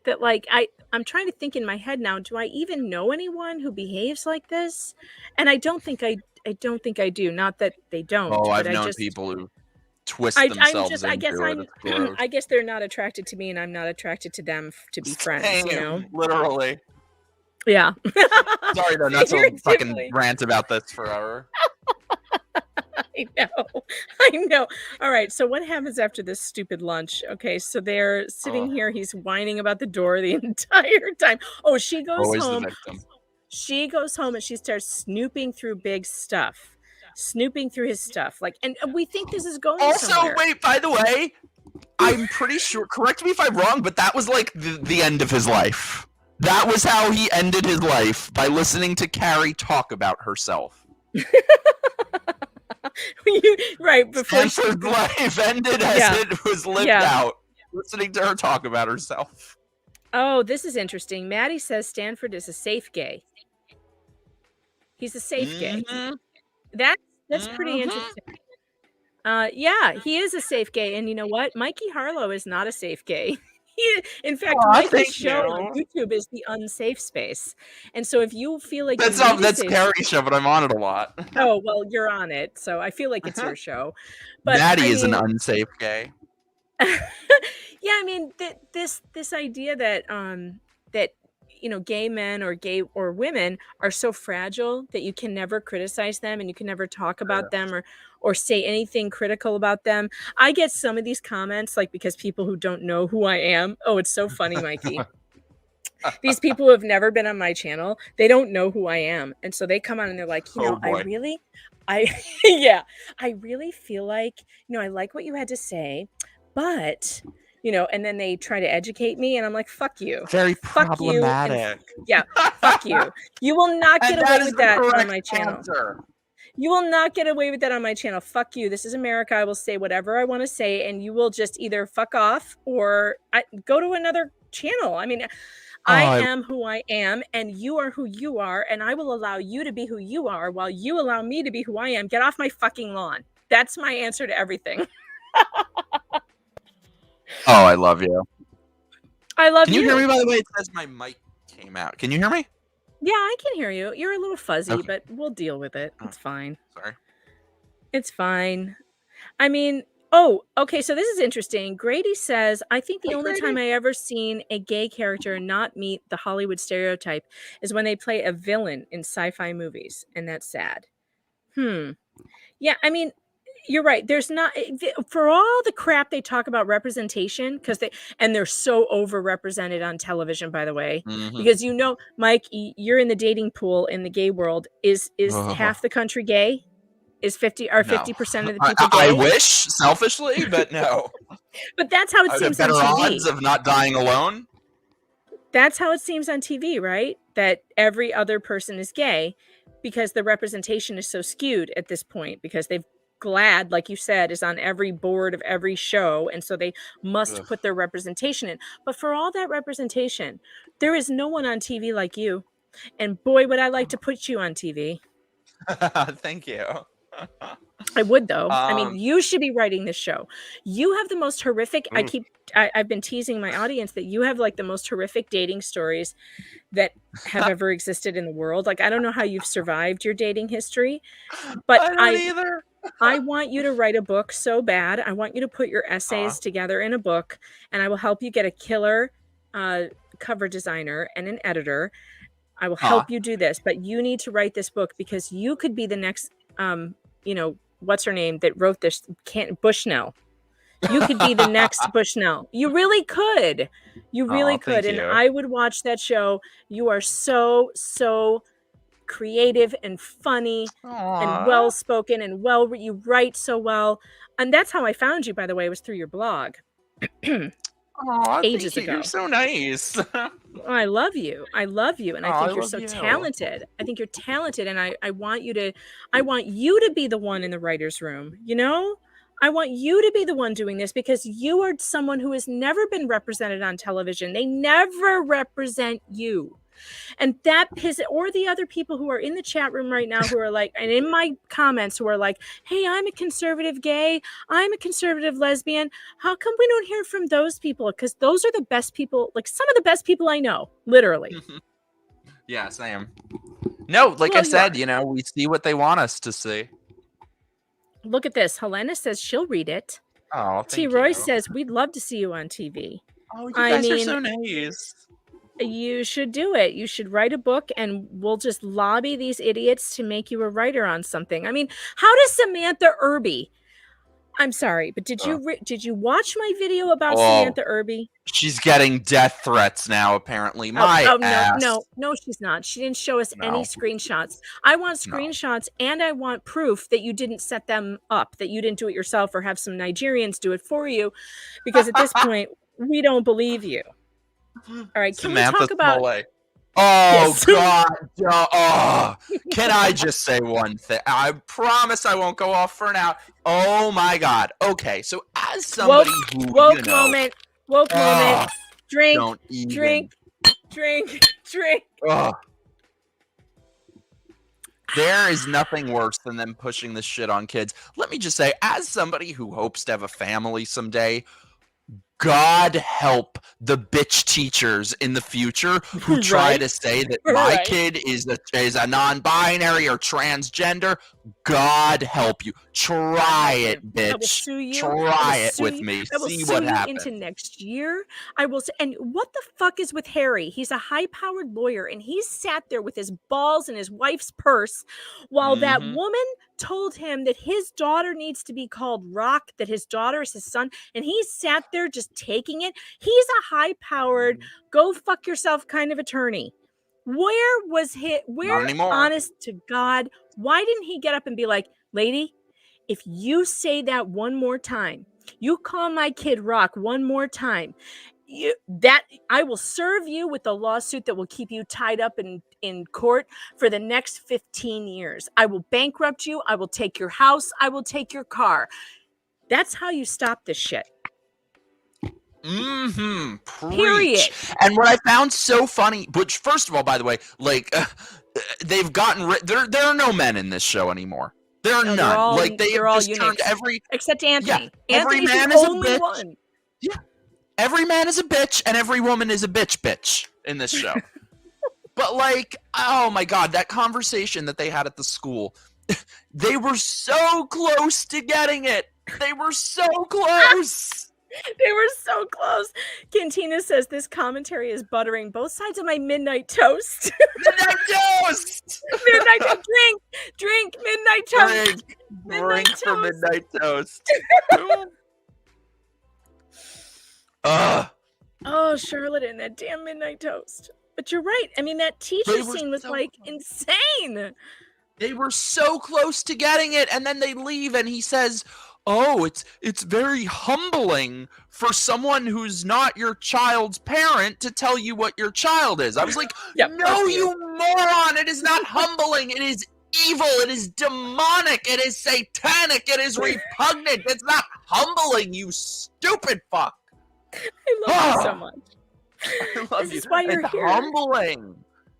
that like I'm trying to think in my head now. Do I even know anyone who behaves like this? And I don't think I do. Not that they don't. Oh, I've known people who twist themselves into it. I guess they're not attracted to me and I'm not attracted to them to be friends, you know? Literally. Yeah. Sorry though, not to fucking rant about this forever. I know. All right, so what happens after this stupid lunch? Okay, so they're sitting here, he's whining about the door the entire time. Oh, she goes home. She goes home and she starts snooping through Big's stuff. Snooping through his stuff, like, and we think this is going somewhere. Wait, by the way, I'm pretty sure, correct me if I'm wrong, but that was like the end of his life. That was how he ended his life, by listening to Carrie talk about herself. Right, before Stanford's life ended as it was lived out, listening to her talk about herself. Oh, this is interesting. Maddie says Stanford is a safe gay. He's a safe gay. That's pretty interesting. Yeah, he is a safe gay, and you know what? Mikey Harlow is not a safe gay. In fact, Mikey's show on YouTube is the unsafe space. And so if you feel like that's Carrie's show, but I'm on it a lot. Oh well, you're on it, so I feel like it's your show. But Maddie is an unsafe gay. Yeah, I mean this idea that that you know, gay men or women are so fragile that you can never criticize them and you can never talk about them or say anything critical about them. I get some of these comments, like, because people who don't know who I am. Oh, it's so funny, Mikey. These people who have never been on my channel, they don't know who I am. And so they come on and they're like, you know, I really feel like, you know, I like what you had to say, but you know, and then they try to educate me, and I'm like, fuck you. Very problematic. Fuck you. You will not get away with that on my channel. You will not get away with that on my channel. Fuck you. This is America. I will say whatever I want to say, and you will just either fuck off or go to another channel. I mean, I am who I am, and you are who you are, and I will allow you to be who you are while you allow me to be who I am. Get off my fucking lawn. That's my answer to everything. Oh, I love you. I love you. Can you hear me, by the way? It says my mic came out. Can you hear me? Yeah, I can hear you. You're a little fuzzy, but we'll deal with it. It's fine. Sorry. It's fine. I mean, oh, okay, so this is interesting. Grady says, I think the only time I ever seen a gay character not meet the Hollywood stereotype is when they play a villain in sci-fi movies, and that's sad. Yeah, I mean, You're right. There's not for all the crap they talk about representation because they're so overrepresented on television, by the way, Mhm. because Mike, you're in the dating pool in the gay world. Is Ugh, half the country gay? Is 50 are no. 50% of the I people I gay? wish, selfishly, but no. But that's how it Are there seems on better odds TV. of not dying alone? That's how it seems on TV, right? That every other person is gay because the representation is so skewed at this point because they've Glad, like you said, is on every board of every show. And so they must Ugh. put their representation in. But for all that representation, there is no one on TV like you. And boy, would I like to put you on TV. Thank you. I would, though. I mean, Um, you should be writing this show. You have the most horrific. ooh. I've been teasing my audience that you have like the most horrific dating stories that have ever existed in the world. Like, I don't know how you've survived your dating history, but I don't either. I want you to write a book so bad. I want you to put your Aw, essays together in a book, and I will help you get a killer cover designer and an editor. I will aw. help you do this, but you need to write this book because you could be the next, what's her name that wrote this? Bushnell. You could be the next Bushnell. You really could. You really Aw, could. thank And you. I would watch that show. You are so, so creative and funny and Aw. well spoken and you write so well. And that's how I found you, by the way, was through your blog Aw, thank ages you. You're ago. so nice. I love you. I love you. And I Aw, I think you're love so you. talented. I think you're talented. And I want you to be the one in the writer's room, I want you to be the one doing this because you are someone who has never been represented on television. They never represent you. And that or the other people who are in the chat room right now who are like, and in my comments who are like, hey, I'm a conservative gay, I'm a conservative lesbian. How come we don't hear from those people? Because those are the best people, like some of the best people I know, literally. Yeah, same. No, like I Well, you said, are. we see what they want us to see. Look at this. Helena says she'll read it. Oh, T. thank Roy you. says we'd love to see you on TV. Oh, you I guys are mean, so nice. you should do it. You should write a book and we'll just lobby these idiots to make you a writer on something. I mean, how does Samantha Irby? I'm sorry, but did Oh. you watch my video about Oh, Samantha Irby? she's getting death threats now, apparently. Oh, My no, ass. no, she's not. She didn't show us any No, screenshots. I want no. screenshots and I want proof that you didn't set them up, that you didn't do it yourself or have some Nigerians do it for you, because at this point, we don't believe you. All right, can we Samantha talk about Smollett. Oh, yes. God. Oh, can I just say one thing? I promise I won't go off for now. Oh, my God. Okay, so as somebody who, woke moment, drink, don't even. drink. Oh. There is nothing worse than them pushing this shit on kids. Let me just say, as somebody who hopes to have a family someday, God help the bitch teachers in the future who try Right. to say that my Right. kid is a non-binary or transgender. God help you. Try it, bitch. I will sue you. Try it with me. I will See sue what you happens. into next year. I will. And what the fuck is with Harry? He's a high-powered lawyer, and he's sat there with his balls in his wife's purse, while that woman told him that his daughter needs to be called Rock, that his daughter is his son, and he sat there just taking it. He's a high-powered, go fuck yourself kind of attorney. Where was he? Not anymore. Honest to God, why didn't he get up and be like, lady, if you say that one more time, you call my kid Rock one more time, I will serve you with a lawsuit that will keep you tied up in court for the next 15 years. I will bankrupt you. I will take your house. I will take your car. That's how you stop this shit. Preach. Period. And what I found so funny, which first of all, by the way, like they've gotten there are no men in this show anymore. There are none. Like they have just turned except Anthony. Yeah, Anthony's the only one. Yeah. Every man is a bitch and every woman is a bitch in this show. But like, oh my God, that conversation that they had at the school, they were so close to getting it. They were so close. They were so close. Cantina says this commentary is buttering both sides of my midnight toast. Midnight toast. Midnight drink, midnight toast. Drink for toast. midnight toast. Oh, Charlotte and that damn midnight toast. But you're right. I mean, that teacher scene was like insane. They were so close to getting it, and then they leave, and he says, "Oh, it's very humbling for someone who's not your child's parent to tell you what your child is." I was like, "No, you moron! It is not humbling. It is evil. It is demonic. It is satanic. It is repugnant. It's not humbling. You stupid fuck." I love you so much. I love this you. Is why you're it's here. Humbling.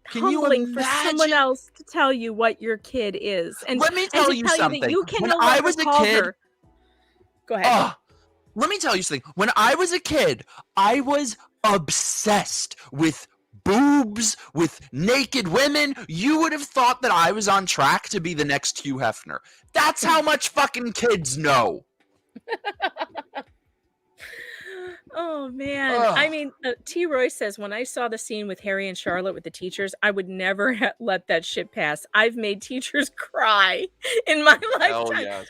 Can humbling you for someone else to tell you what your kid is, and let me tell you something. That you can when no I longer was a call kid, her. Go ahead. Let me tell you something. When I was a kid, I was obsessed with boobs, with naked women. You would have thought that I was on track to be the next Hugh Hefner. That's how much fucking kids know. Oh man. I mean, T. Roy says, when I saw the scene with Harry and Charlotte with the teachers, I would never let that shit pass. I've made teachers cry in my lifetime. Yes.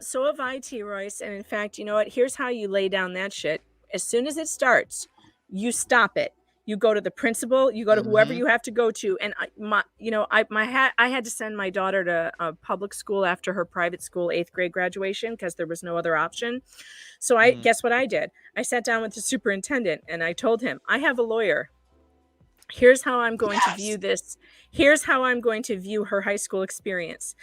So have I, T. Royce. And in fact, you know what? Here's how you lay down that shit. As soon as it starts, you stop it. You go to the principal, you go to whoever you have to go to. And I had to send my daughter to a public school after her private school 8th grade graduation because there was no other option. So guess what I did? I sat down with the superintendent and I told him, I have a lawyer. Here's how I'm going to view this. Here's how I'm going to view her high school experience.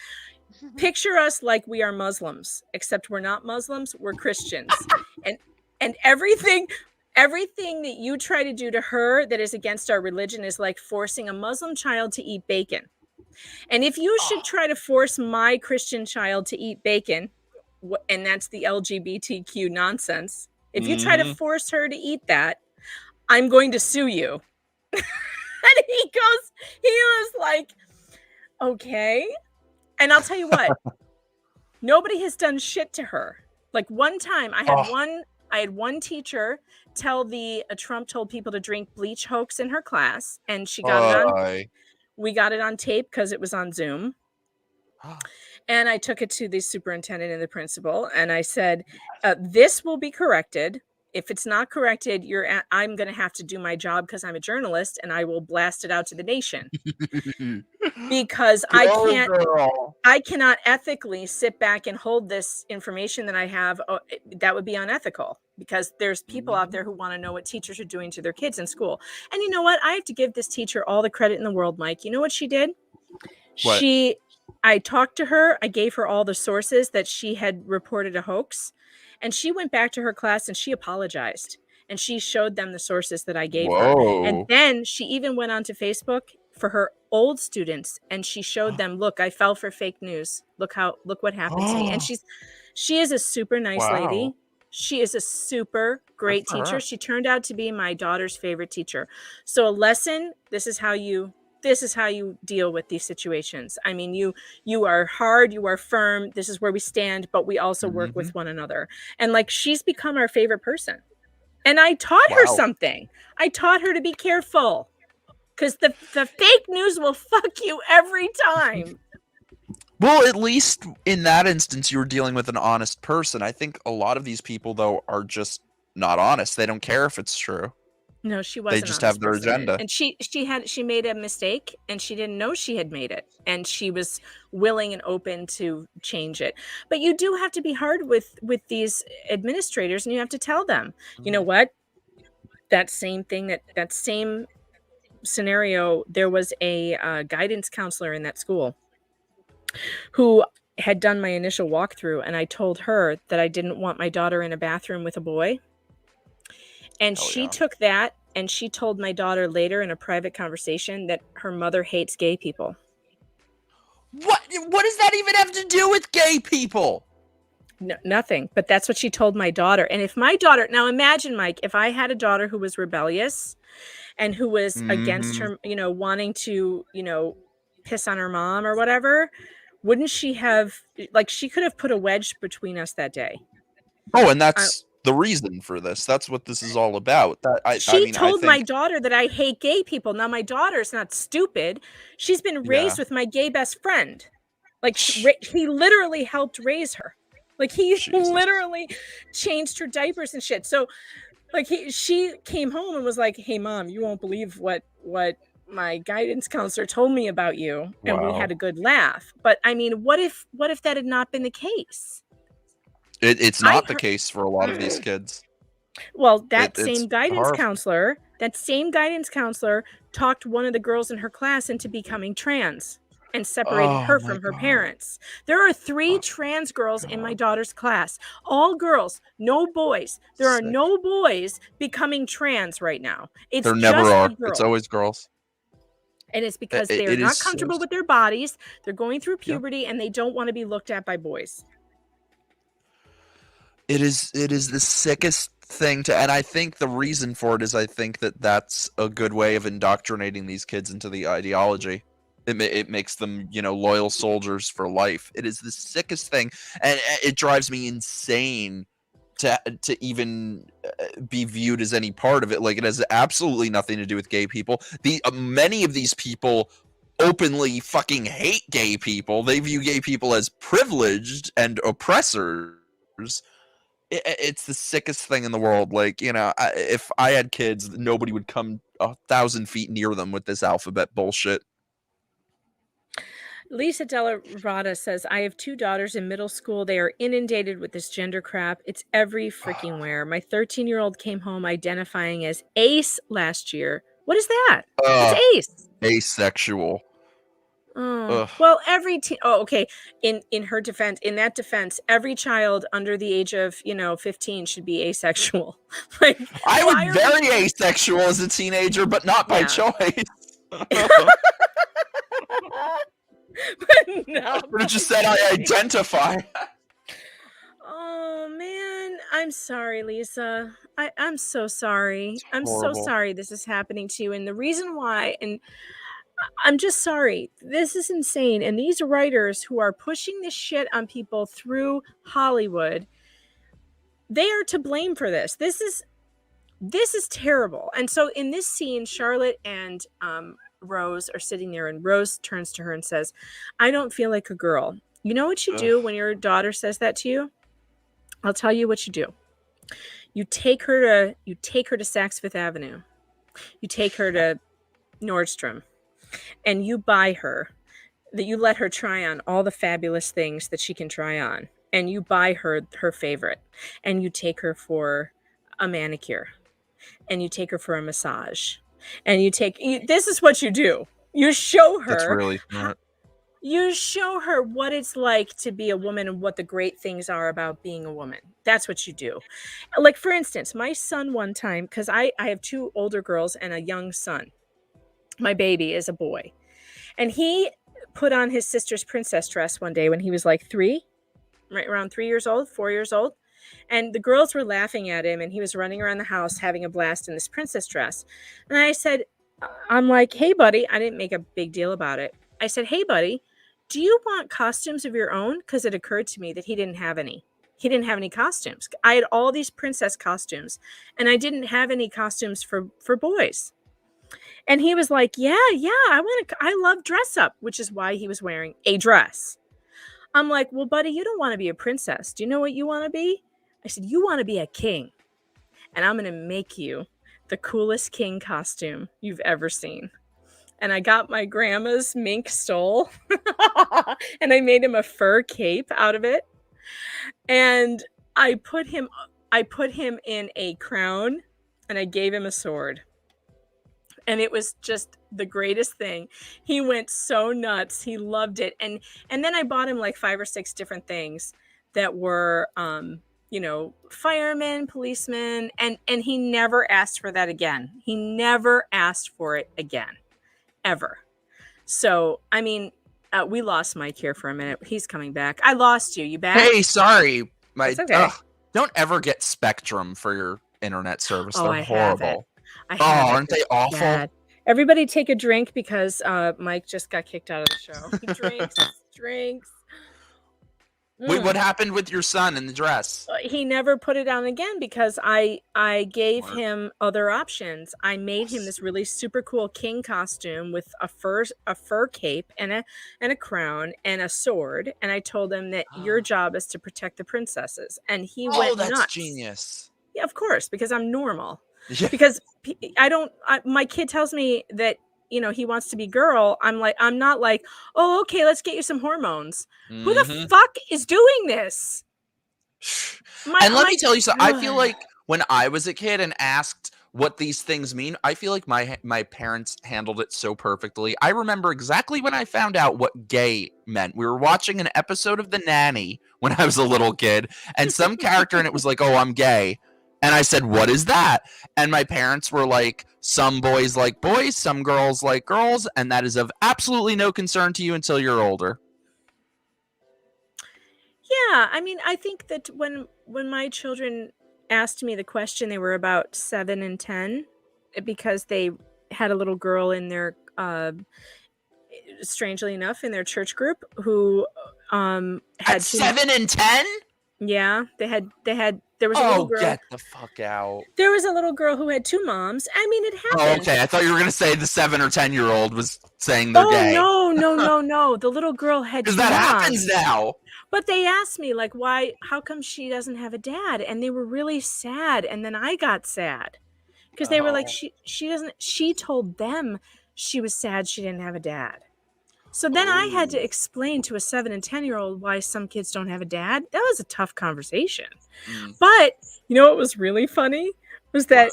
Picture us like we are Muslims, except we're not Muslims, we're Christians. and everything that you try to do to her that is against our religion is like forcing a Muslim child to eat bacon. And if you should try to force my Christian child to eat bacon, and that's the LGBTQ nonsense, if you try to force her to eat that, I'm going to sue you. And he was like, okay. And I'll tell you what, nobody has done shit to her. Like one time I had one teacher tell Trump told people to drink bleach hoax in her class, and she got it on. We got it on tape because it was on Zoom. And I took it to the superintendent and the principal, and I said, "This will be corrected. If it's not corrected, I'm going to have to do my job because I'm a journalist, and I will blast it out to the nation because I cannot ethically sit back and hold this information that I have. That would be unethical because there's people out there who want to know what teachers are doing to their kids in school. And you know what? I have to give this teacher all the credit in the world, Mike. You know what she did? What? I talked to her. I gave her all the sources that she had reported a hoax. And she went back to her class and she apologized. And she showed them the sources that I gave her. And then she even went onto Facebook for her old students. And she showed them, look, I fell for fake news. Look what happened to me. And she is a super nice lady. She is a super great teacher. She turned out to be my daughter's favorite teacher. So a lesson, this is how you deal with these situations. I mean, you are hard, you are firm. This is where we stand, but we also work with one another. And like, she's become our favorite person. And I taught her something. I taught her to be careful because the fake news will fuck you every time. Well, at least in that instance, you were dealing with an honest person. I think a lot of these people, though, are just not honest. They don't care if it's true. No, she wasn't. They just have their agenda. And she made a mistake and she didn't know she had made it. And she was willing and open to change it. But you do have to be hard with these administrators, and you have to tell them, you know what? That same scenario, there was a guidance counselor in that school who had done my initial walkthrough, and I told her that I didn't want my daughter in a bathroom with a boy. And she took that and she told my daughter later in a private conversation that her mother hates gay people. What does that even have to do with gay people? No, nothing. But that's what she told my daughter. And if my daughter, now imagine, Mike, if I had a daughter who was rebellious and who was against her, wanting to, piss on her mom or whatever, wouldn't she have, like, she could have put a wedge between us that day. Oh, and that's the reason for this. That's what this is all about. I She mean, I told my think daughter that I hate gay people. Now, my daughter's not stupid. She's been raised yeah. with my gay best friend. Like, Shh, he literally helped raise her. Like, he Jesus. literally changed her diapers and shit. So, like, she came home and was like, "Hey, Mom, you won't believe what my guidance counselor told me about you." And we had Wow. a good laugh. But I mean, what if that had not been the case? It's I not the case for a lot of these heard. kids. Well, It's horrible. that same guidance counselor talked one of the girls in her class into becoming trans and separated Oh her my from her god. parents. There are 3 Oh trans girls in my god. daughter's class. All girls, no boys. There are Sick. no boys becoming trans right now. It's There never just the are. It's girl. always girls. And it's because they're It is not so comfortable with their bodies. They're going through yeah. puberty and they don't want to be looked at by boys. It is the sickest thing to, and I think the reason for it is I think that that's a good way of indoctrinating these kids into the ideology. It makes them, you know, loyal soldiers for life. It is the sickest thing, and it drives me insane to even be viewed as any part of it. Like, it has absolutely nothing to do with gay people. The many of these people openly fucking hate gay people. They view gay people as privileged and oppressors. It's the sickest thing in the world. Like, you know, if I had kids, nobody would come 1,000 feet near them with this alphabet bullshit. Lisa Della Rada says, I have 2 daughters in middle school. They are inundated with this gender crap. It's every freaking where. My 13-year-old came home identifying as ace last year. What is that? What's Ugh, ace? asexual. Oh, Ugh. well, okay. In that defense, every child under the age of, 15 should be asexual. Like, I why was are very we asexual as a teenager, but not by Yeah. choice. But I not should have just by said I choice. identify. Oh man, I'm sorry, Lisa. I'm so sorry. I'm so Horrible. sorry this is happening to you. And the reason why, and I'm just sorry. This is insane. And these writers who are pushing this shit on people through Hollywood, they are to blame for this. This is terrible. And so in this scene, Charlotte and Rose are sitting there, and Rose turns to her and says, I don't feel like a girl. You know what you Ugh. do when your daughter says that to you? I'll tell you what you do. You take her to Saks Fifth Avenue. You take her to Nordstrom, and you buy her that you let her try on all the fabulous things that she can try on, and you buy her favorite, and you take her for a manicure, and you take her for a massage, and this is what you do. You show That's her really smart. You show her what it's like to be a woman and what the great things are about being a woman. That's what you do. Like, for instance, my son one time, because I have 2 older girls and a young son. My baby is a boy. And he put on his sister's princess dress one day when he was like 3, right around 3 years old, 4 years old. And the girls were laughing at him, and he was running around the house having a blast in this princess dress. And I'm like, hey, buddy, I didn't make a big deal about it. I said, hey, buddy, do you want costumes of your own? Because it occurred to me that he didn't have any. He didn't have any costumes. I had all these princess costumes, and I didn't have any costumes for boys. And he was like, yeah, I love dress up, which is why he was wearing a dress. I'm like, well, buddy, you don't want to be a princess. Do you know what you want to be? I said, you want to be a king. And I'm going to make you the coolest king costume you've ever seen. And I got my grandma's mink stole and I made him a fur cape out of it. And I put him in a crown, and I gave him a sword. And it was just the greatest thing. He went so nuts. He loved it. And then I bought him like 5 or 6 different things that were firemen, policemen, and he never asked for that again. He never asked for it again. Ever. So, I mean, we lost Mike here for a minute. He's coming back. I lost you. You back? Hey, sorry. It's okay. Don't ever get Spectrum for your internet service. They're I horrible. have it. Aren't they awful? Bad. Everybody take a drink because Mike just got kicked out of the show. He drinks. Wait, Mm. what happened with your son in the dress? He never put it on again because I gave Smart. him other options. I made him this really super cool king costume with a fur cape and a crown and a sword, and I told him that your job is to protect the princesses, and he Oh, went that's nuts. genius. Yeah, of course, because I'm normal. Yeah. Because my kid tells me that, he wants to be girl. I'm not like, "Oh, okay, let's get you some hormones." Who the Mhm. fuck is doing this? And let My me tell you something. I feel like when I was a kid and asked what these things mean, I feel like my parents handled it so perfectly. I remember exactly when I found out what gay meant. We were watching an episode of The Nanny when I was a little kid, and some character in it was like, "Oh, I'm gay." And I said, "What is that?" And my parents were like, "Some boys like boys, some girls like girls, and that is of absolutely no concern to you until you're older." Yeah, I mean, I think that when my children asked me the question, they were about 7 and 10, because they had a little girl in their, strangely enough, in their church group who, At had 2 7 and 10? yeah, they had there was a little Oh, girl get the fuck out. there was a little girl who had 2 moms. I mean, it Oh, happens. okay. I thought you were gonna say the 7 or 10-year-old was saying they're Oh, gay. no, no, no, no, the little girl had Because 2 that happens moms. now. But they asked me, like, how come she doesn't have a dad? And they were really sad, and then I got sad, because they were like, Oh. she told them she was sad she didn't have a dad. So then I had to Oh. explain to a 7 and 10-year-old why some kids don't have a dad. That was a tough conversation. Mm. But, what was really funny was that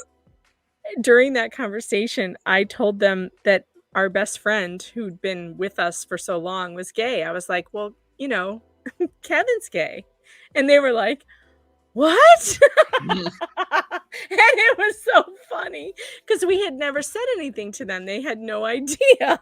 What? during that conversation, I told them that our best friend who'd been with us for so long was gay. I was like, "Well, Kevin's gay." And they were like, "What?" And it was so funny because we had never said anything to them. They had no idea.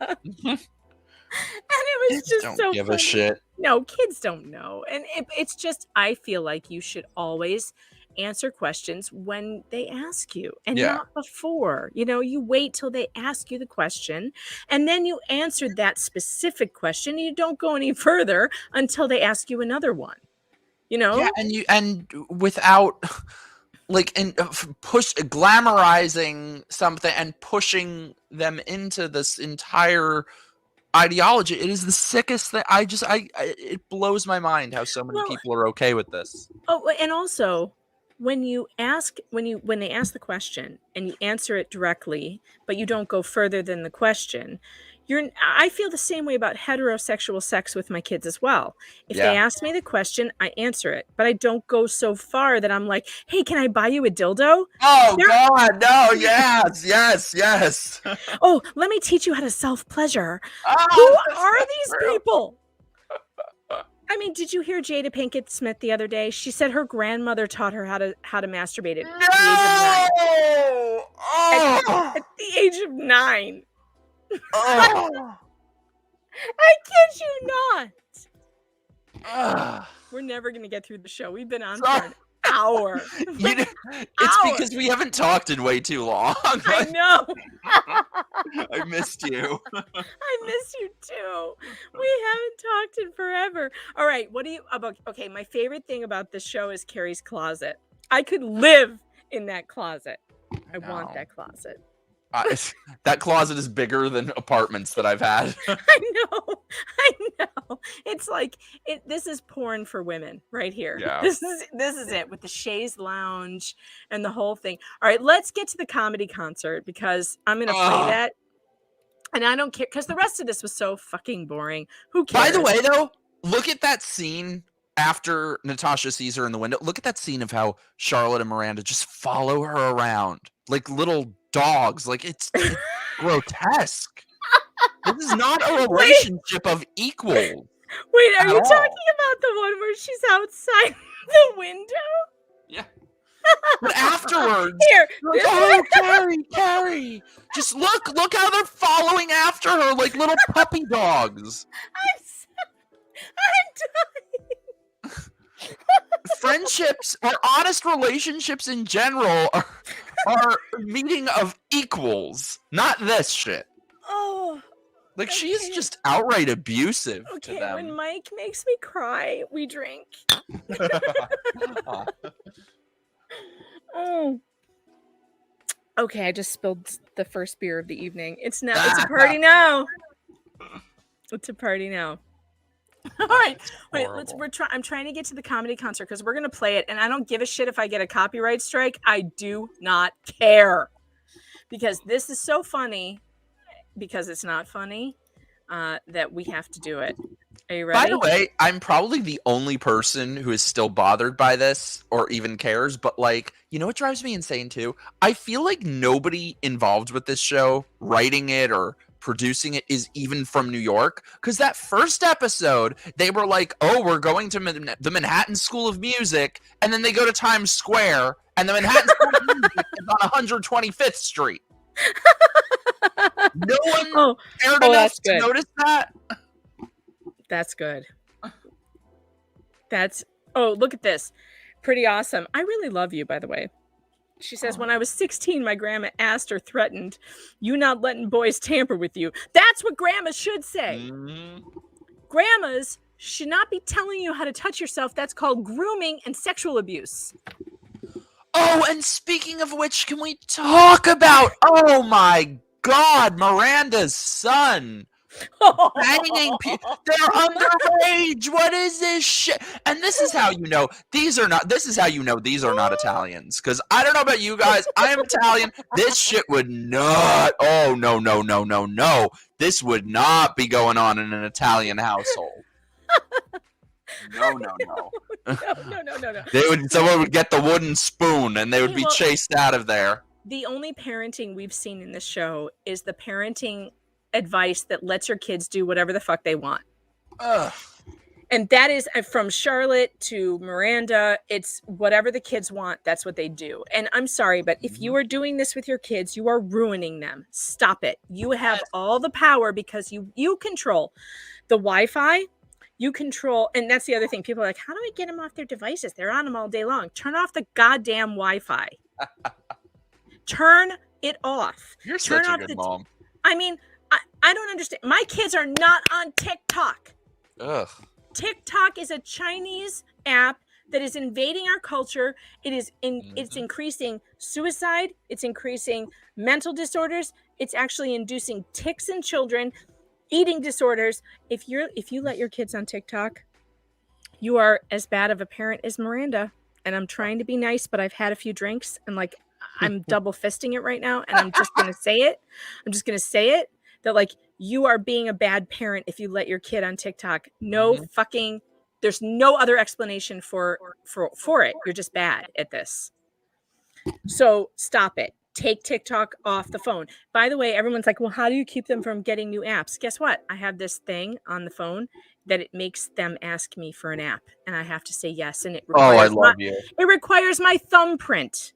And it was Kids just don't so give a funny. shit. No, kids don't know. And it's just, I feel like you should always answer questions when they ask you and Yeah. not before. You wait till they ask you the question and then you answer that specific question. And you don't go any further until they ask you another one. Yeah, and without like glamorizing something and pushing them into this entire ideology. It is the sickest thing. It blows my mind how so many Well, people are okay with this. oh, and also when they ask the question and you answer it directly, but you don't go further than the question, I feel the same way about heterosexual sex with my kids as well. If they Yeah. ask me the question, I answer it, but I don't go so far that I'm like, "Hey, can I buy you a dildo?" Oh There God, no! Yes, yes, yes. "Oh, let me teach you how to self-pleasure." Ah, Who that's are not these true. people? I mean, did you hear Jada Pinkett Smith the other day? She said her grandmother taught her how to masturbate at the age of 9. No! At Oh! at the age of 9. Oh! I kid you not. Ugh. We're never gonna get through the show. We've been on Sorry. for an hour. You know, it's Hour. because we haven't talked in way too long. I know. I missed you. I miss you too. We haven't talked in forever. All right, what do you about okay, my favorite thing about this show is Carrie's closet. I could live in that closet. I want No. that closet. That closet is bigger than apartments that I've had. I know. It's like this is porn for women right here. Yeah. This is it with the chaise lounge and the whole thing. All right, let's get to the comedy concert because I'm gonna play Ugh. that. And I don't care because the rest of this was so fucking boring. Who cares? By the way, though, look at that scene after Natasha sees her in the window. Look at that scene of how Charlotte and Miranda just follow her around like little dogs. Like it's grotesque. This is not a relationship of equals. Wait, are at you all. talking about the one where she's outside the window? Yeah. But afterwards, Here, like, this oh, Carrie. Just look how they're following after her like little puppy dogs. I'm dying. Friendships or honest relationships in general are a meeting of equals, not this shit. Oh, Like, she is just outright abusive to them. When Mike makes me cry, we drink. Oh. Okay, I just spilled the first beer of the evening. It's a party now. It's a party now. All right, wait. I'm trying to get to the comedy concert because we're gonna play it, and I don't give a shit if I get a copyright strike. I do not care because this is so funny. Because it's not funny, that we have to do it. Are you ready? By the way, I'm probably the only person who is still bothered by this or even cares, but like, you know what drives me insane too? I feel like nobody involved with this show, writing it or producing it, is even from New York. Because that first episode, they were like, oh, we're going to the Manhattan School of Music, and then they go to Times Square, and the Manhattan School of Music is on 125th Street. No one cared enough to notice that. That's good. Look at this. Pretty awesome. I really love you, by the way. She says, when I was 16, my grandma asked or threatened, you not letting boys tamper with you. That's what grandmas should say. Mm-hmm. Grandmas should not be telling you how to touch yourself. That's called grooming and sexual abuse. Oh, and speaking of which, can we talk about, oh my God, Miranda's son banging people? They're underage. What is this shit? And this is how you know these are not Italians. Because I don't know about you guys. I am Italian. This shit would not. Oh, no. This would not be going on in an Italian household. No. Someone would get the wooden spoon and they would be chased out of there. The only parenting we've seen in this show is the parenting advice that lets your kids do whatever the fuck they want. Ugh. And that is from Charlotte to Miranda. It's whatever the kids want. That's what they do. And I'm sorry, but if you are doing this with your kids, you are ruining them. Stop it. You have all the power because you control the Wi-Fi. You control, and that's the other thing. People are like, how do I get them off their devices? They're on them all day long. Turn off the goddamn Wi-Fi. Turn it off. You're such a good mom. I mean, I don't understand. My kids are not on TikTok. Ugh. TikTok is a Chinese app that is invading our culture. It's increasing suicide. It's increasing mental disorders. It's actually inducing tics in children. Eating disorders. If you let your kids on TikTok, you are as bad of a parent as Miranda. And I'm trying to be nice, but I've had a few drinks and like I'm double fisting it right now. And I'm just gonna say it. That like you are being a bad parent if you let your kid on TikTok. No fucking. There's no other explanation for it. You're just bad at this. So stop it. Take TikTok off the phone. By the way, everyone's like, well, how do you keep them from getting new apps? Guess what? I have this thing on the phone that it makes them ask me for an app. And I have to say yes. And it requires it requires my thumbprint.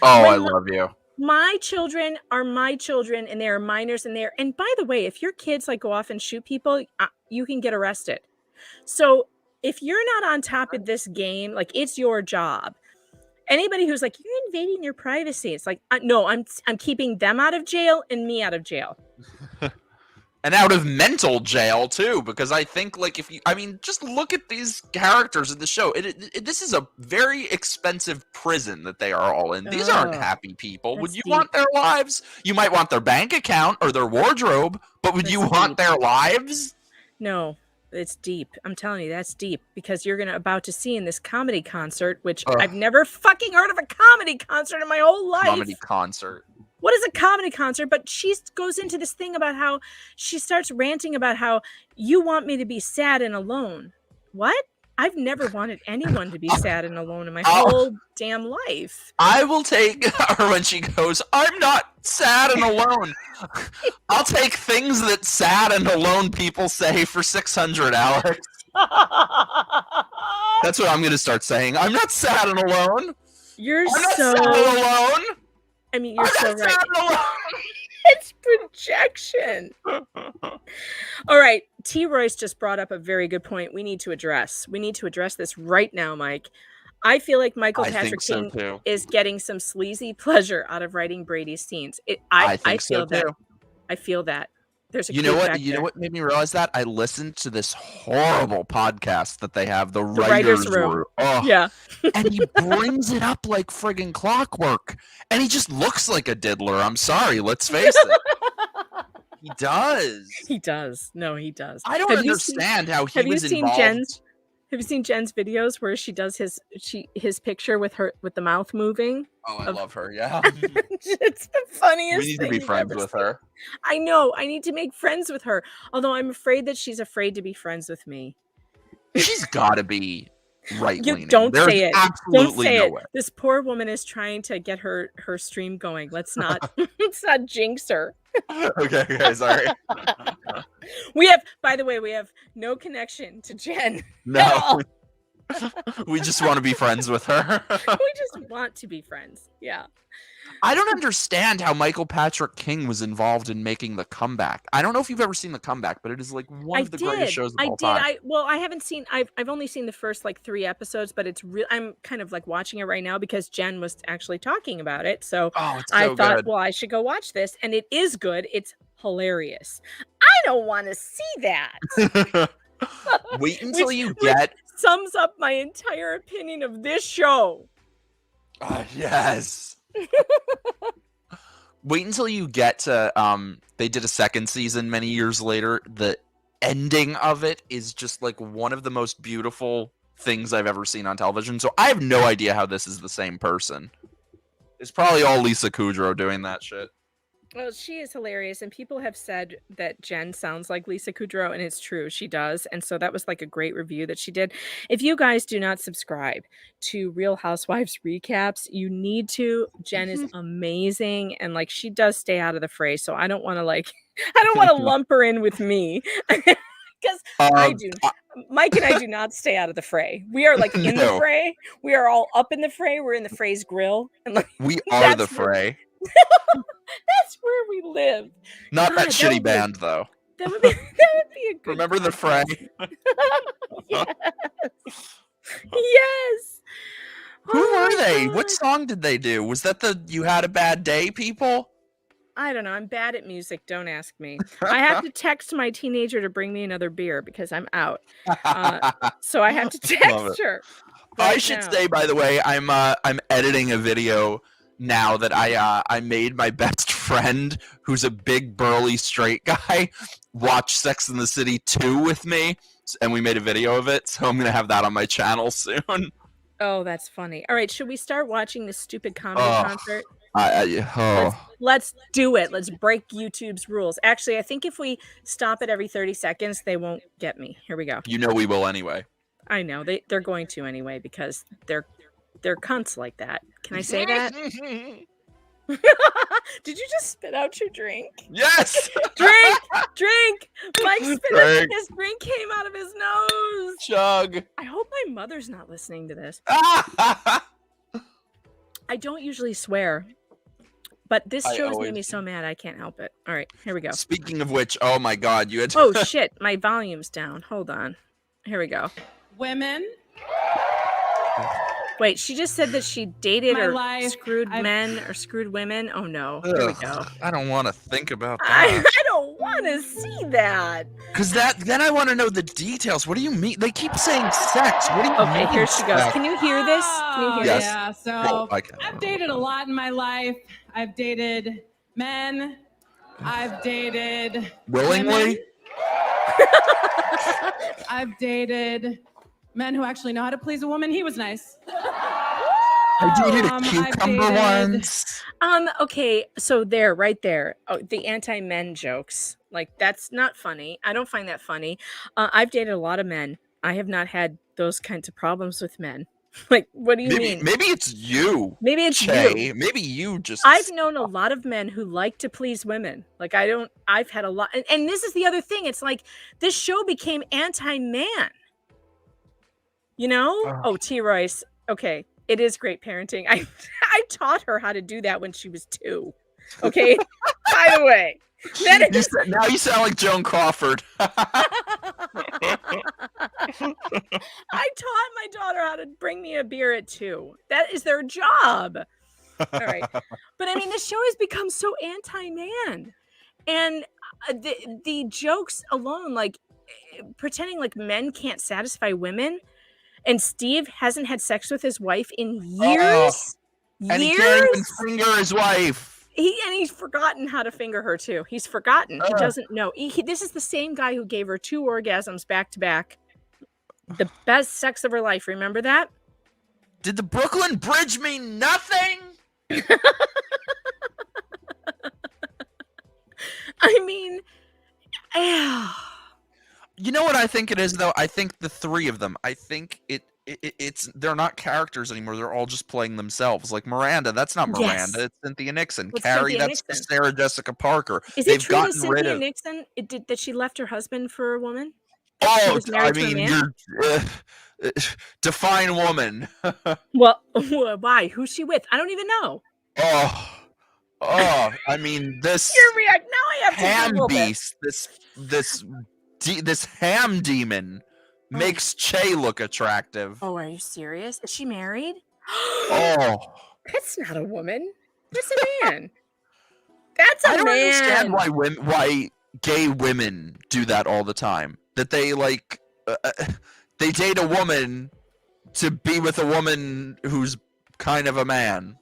Oh, I love you. My children are my children and they are minors in there. And by the way, if your kids like go off and shoot people, you can get arrested. So if you're not on top of this game, like it's your job. Anybody who's like, you're invading their privacy. It's like, no, I'm keeping them out of jail and me out of jail. And out of mental jail too, because I think like just look at these characters in the show. This is a very expensive prison that they are all in. These aren't happy people. Would you want their lives? You might want their bank account or their wardrobe, but would you want their lives? No. It's deep. I'm telling you, that's deep because you're about to see in this comedy concert, which I've never fucking heard of a comedy concert in my whole life. Comedy concert. What is a comedy concert? But she goes into this thing about how she starts ranting about how you want me to be sad and alone. What? I've never wanted anyone to be sad and alone in my whole damn life. I will take her when she goes, I'm not sad and alone. I'll take things that sad and alone people say for 600, Alex. That's what I'm going to start saying. I'm not sad and alone. You're I'm not sad and alone. I mean, you're so right. It's projection. All right. T. Royce just brought up a very good point we need to address. We need to address this right now, Mike. I feel like Michael Patrick King is getting some sleazy pleasure out of writing Brady's scenes. I feel that. I feel that. There's a You know creep what? back You know there. what made me realize that? I listened to this horrible podcast that they have, the The writer's writers' room. room. Oh, Yeah. and he brings it up like friggin' clockwork, and he just looks like a diddler. I'm sorry, let's face it. He does. He does. No, he does. I don't understand how he was involved. Have you seen Jen's videos where she does his picture with the mouth moving? Oh, I love her. Yeah, It's the funniest we need to thing be you've friends ever with seen. her. I know. I need to make friends with her. Although I'm afraid that she's afraid to be friends with me. She's got to be right-leaning. Don't There's say it. absolutely Don't say no it. way. This poor woman is trying to get her stream going. Let's not jinx her. Okay, sorry. By the way, we have no connection to Jen. No. We just want to be friends with her. We just want to be friends. Yeah. I don't understand how Michael Patrick King was involved in making The Comeback. I don't know if you've ever seen The Comeback, but it is like one of the greatest shows of all time. I haven't seen. I've only seen the first like 3 episodes, but it's real. I'm kind of like watching it right now because Jen was actually talking about it. So, It's I so thought, good. well, I should go watch this, and it is good. It's hilarious. I don't want to see that. Wait until you get. Sums up my entire opinion of this show. Yes. Wait until you get to they did a second season many years later. The ending of it is just like one of the most beautiful things I've ever seen on television. So I have no idea how this is the same person. It's probably all Lisa Kudrow doing that shit. Well, she is hilarious, and people have said that Jen sounds like Lisa Kudrow, and it's true, she does. And so that was like a great review that she did. If you guys do not subscribe to Real Housewives recaps, you need to. Jen is amazing, and like she does stay out of the fray. So I don't want to lump her in with me because I do. Mike and I do not stay out of the fray. We are like in the fray. We are all up in the fray. We're in the fray's grill, and like we are the fray. That's where we live. Not that shitty band, though. That would be a good. Remember the fray? Yes. Yes. Who were they? What song did they do? Was that the "You Had a Bad Day" people? I don't know. I'm bad at music. Don't ask me. I have to text my teenager to bring me another beer because I'm out. So I have to text her. I should say, by the way, I'm editing a video now that I made my best friend, who's a big burly straight guy, watch Sex and the City 2 with me, and we made a video of it, so I'm gonna have that on my channel soon. Oh, that's funny. All right, should we start watching this stupid comedy concert? Let's do it. Let's break YouTube's rules. Actually, I think if we stop it every 30 seconds, they won't get me. Here we go. You know we will anyway. I know they're going to anyway because they're cunts like that. Can I say that? Did you just spit out your drink? Yes. Drink. Mike spit out his drink came out of his nose. Chug. I hope my mother's not listening to this. I don't usually swear, but this show's made me so mad I can't help it. All right, here we go. Speaking of which, oh my God, you had. Oh shit, my volume's down. Hold on. Here we go. Women. Wait, she just said that she dated screwed men or screwed women. Oh no, here we go. I don't want to think about that. I don't want to see that. Because then I want to know the details. What do you mean? They keep saying sex. What do you mean? Okay, here she goes. Can you hear this? Can you hear this? Yeah, so I've dated a lot in my life. I've dated men. I've dated willingly. I've dated men who actually know how to please a woman. He was nice. I dated a cucumber once. Okay, so right there. Oh, the anti-men jokes. Like, that's not funny. I don't find that funny. I've dated a lot of men. I have not had those kinds of problems with men. Like, what do you mean? Maybe it's you. Maybe it's Che. you. Maybe you just. I've known a lot of men who like to please women. Like, I've had a lot. And this is the other thing. It's like, this show became anti-man. You know? Oh, T. Royce. Okay. It is great parenting. I taught her how to do that when she was 2. Okay? By the way. Now you sound like Joan Crawford. I taught my daughter how to bring me a beer at 2. That is their job. All right. But I mean, this show has become so anti-man. And the jokes alone, like pretending like men can't satisfy women, and Steve hasn't had sex with his wife in years. And he can't even finger his wife. He's forgotten how to finger her too. He's forgotten. He doesn't know. This is the same guy who gave her 2 orgasms back to back. The best sex of her life. Remember that? Did the Brooklyn Bridge mean nothing? I mean, you know what I think it is, though? I think the 3 of them, I think it's they're not characters anymore. They're all just playing themselves. Like Miranda, that's not Miranda. Yes. It's Cynthia Nixon. It's Carrie, Cynthia that's Nixon. Sarah Jessica Parker. Is it true that Cynthia Nixon that she left her husband for a woman? Oh, I mean, you're define woman. Well, why? Who's she with? I don't even know. Oh, I mean, this You're now I have ham to beast, this ham demon makes Che look attractive. Oh, are you serious? Is she married? Oh, that's not a woman. That's a man. That's a man. I don't understand why gay women do that all the time. That they like they date a woman to be with a woman who's kind of a man.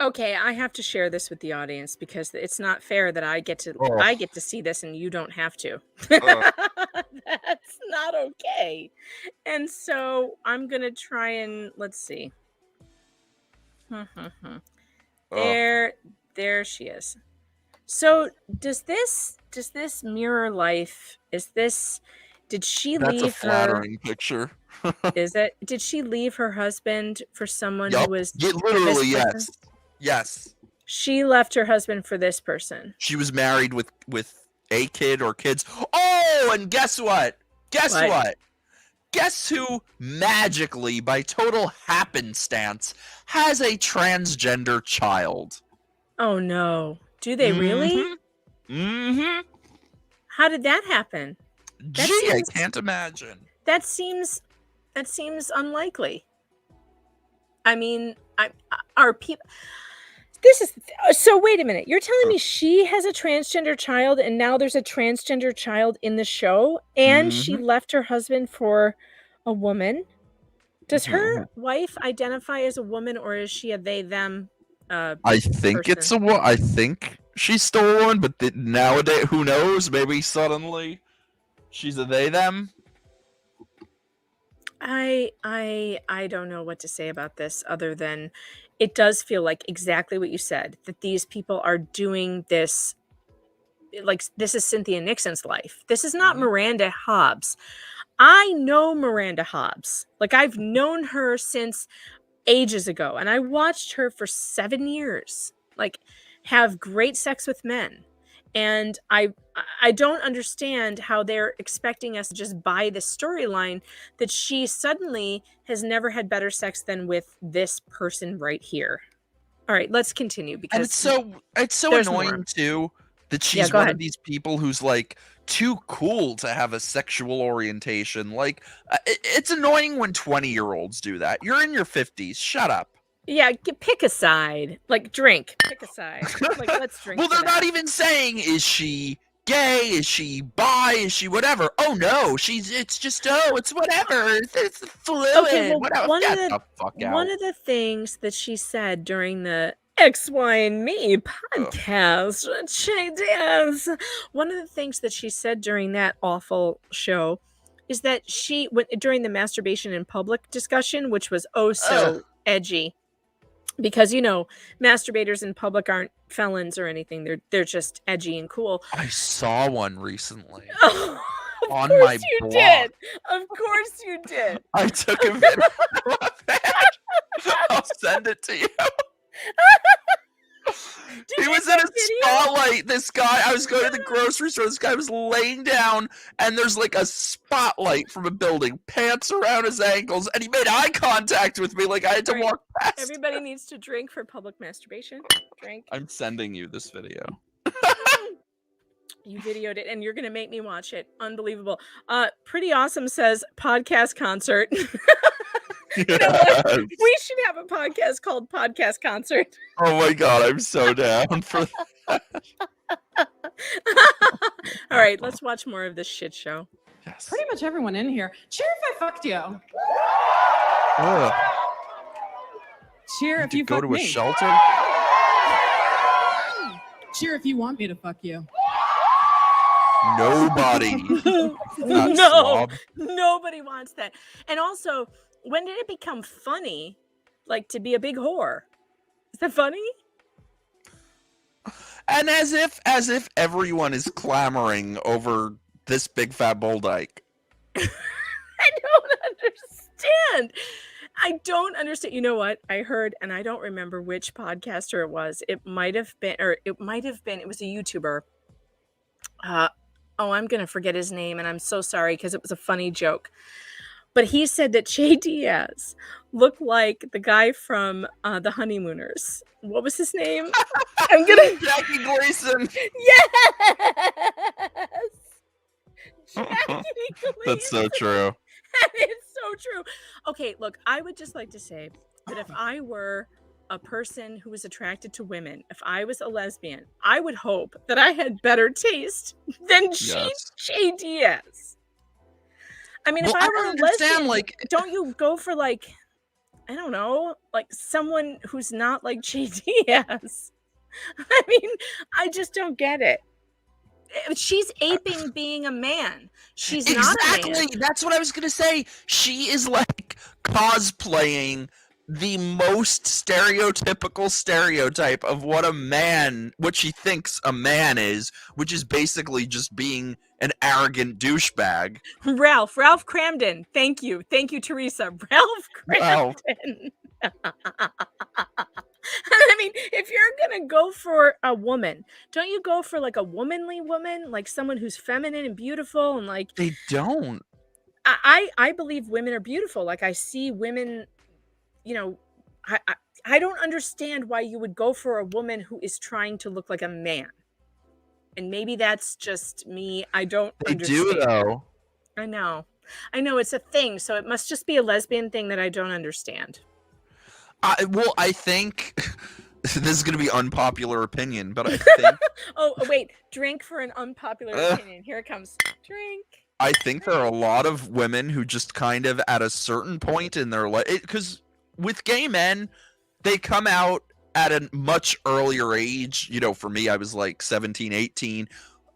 Okay, I have to share this with the audience because it's not fair that I get to see this and you don't have to. That's not okay. And so I'm gonna try and let's see. There she is. So does this mirror life? Did she leave? That's a flattering picture. Is it? Did she leave her husband for someone who was literally yes. Yes. She left her husband for this person. She was married with a kid or kids. Oh, and guess what? Guess who magically, by total happenstance, has a transgender child? Oh no. Do they really? Mm-hmm. How did that happen? I can't imagine. That seems unlikely. I mean, are people... So wait a minute. You're telling me she has a transgender child and now there's a transgender child in the show and she left her husband for a woman? Does her wife identify as a woman or is she a they them I think person? I think she's still a woman, but nowadays who knows? Maybe suddenly she's a they them. I don't know what to say about this other than it does feel like exactly what you said, that these people are doing this, like this is Cynthia Nixon's life. This is not Miranda Hobbs. I know Miranda Hobbs. Like I've known her since ages ago and I watched her for 7 years, like have great sex with men. And I don't understand how they're expecting us to just buy this storyline that she suddenly has never had better sex than with this person right here. All right, let's continue because and it's so annoying too that she's one of these people who's like too cool to have a sexual orientation. Like it's annoying when 20-year-olds do that. You're in your 50s. Shut up. Yeah, pick a side. Like, drink. Pick a side. Like, let's drink. Well, they're not even saying, is she gay? Is she bi? Is she whatever? Oh, no. It's whatever. It's fluid. Okay, well, whatever. One of the things that she said during the X, Y, and Me podcast, Diaz, one of the things that she said during that awful show is that during the masturbation in public discussion, which was so edgy, because masturbators in public aren't felons or anything. They're just edgy and cool. I saw one recently. On my blog. Did. Of course you did. I took a video of it. I'll send it to you. He was in a spotlight. This guy, I was going to the grocery store. This guy was laying down, and there's like a spotlight from a building, pants around his ankles, and he made eye contact with me like I had to walk past. Everybody needs to drink for public masturbation. Drink. I'm sending you this video. You videoed it, and you're going to make me watch it. Unbelievable. Pretty Awesome says, podcast concert. You know what? We should have a podcast called Podcast Concert. Oh my god, I'm so down for that. All right, let's watch more of this shit show. Yes. Pretty much everyone in here. Cheer if I fucked you. Ugh. Cheer if you go fuck to me. a shelter. Cheer if you want me to fuck you. Nobody. Not No, slob. nobody wants that. And also, when did it become funny, like, to be a big whore? Is that funny? And as if everyone is clamoring over this big fat bull dyke. I don't understand. You know what? I heard, and I don't remember which podcaster it was. It might have been, it was a YouTuber. I'm going to forget his name, and I'm so sorry because it was a funny joke. But he said that Diaz looked like the guy from The Honeymooners. What was his name? I'm gonna Jackie Gleason. Yes. Jackie That's so Gleason. true. That is so true. Okay, look, I would just like to say that if I were a person who was attracted to women, if I was a lesbian, I would hope that I had better taste than Shay Diaz. I mean, Well, if I were a lesbian, like, don't you go for, like, I don't know, like someone who's not like Shay Diaz? I mean, I just don't get it. She's aping being a man. She's not a man. Exactly. That's what I was gonna say. She is like cosplaying the most stereotypical stereotype of what she thinks a man is, which is basically just being an arrogant douchebag. Ralph Cramden. Thank you, Teresa. Ralph Cramden. I mean, if you're gonna go for a woman, don't you go for like a womanly woman, like someone who's feminine and beautiful, and like They don't. I believe women are beautiful. Like, I see women, you know, I don't understand why you would go for a woman who is trying to look like a man. And maybe that's just me. I don't understand. They do, though. I know it's a thing, so it must just be a lesbian thing that I don't understand. I think this is going to be unpopular opinion, but I think... Oh, wait. Drink for an unpopular opinion. Here it comes. Drink. I think there are a lot of women who just kind of, at a certain point in their life... Because with gay men, they come out at a much earlier age. You know, for me, I was like 17, 18.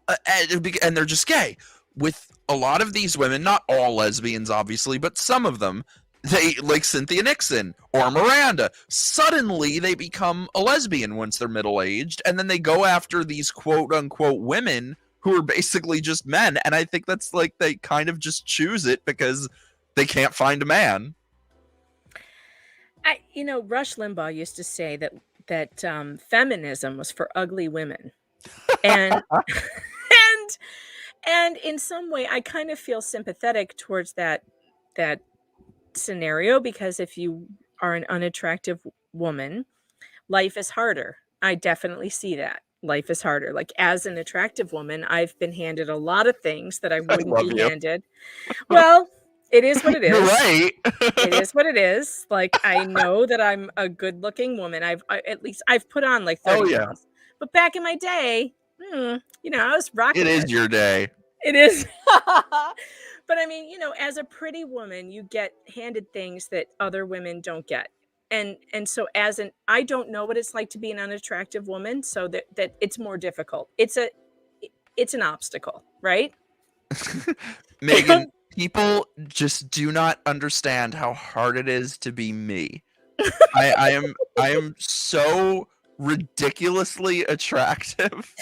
And they're just gay. With a lot of these women, not all lesbians, obviously, but some of them... They, like Cynthia Nixon or Miranda, suddenly they become a lesbian once they're middle-aged, and then they go after these quote-unquote women who are basically just men, and I think that's like they kind of just choose it because they can't find a man. Rush Limbaugh used to say that feminism was for ugly women, and and in some way I kind of feel sympathetic towards that scenario, because if you are an unattractive woman, life is harder. I definitely see that. Life is harder. Like, as an attractive woman, I've been handed a lot of things that I wouldn't be handed. Well, it is what it is. You're right. It is what it is. Like, I know that I'm a good-looking woman. I've put on like 30 pounds. But back in my day, I was rocking. It is your day. It is. But I mean, as a pretty woman, you get handed things that other women don't get. And so I don't know what it's like to be an unattractive woman, so that it's more difficult. It's an obstacle, right? Megan, people just do not understand how hard it is to be me. I am so ridiculously attractive,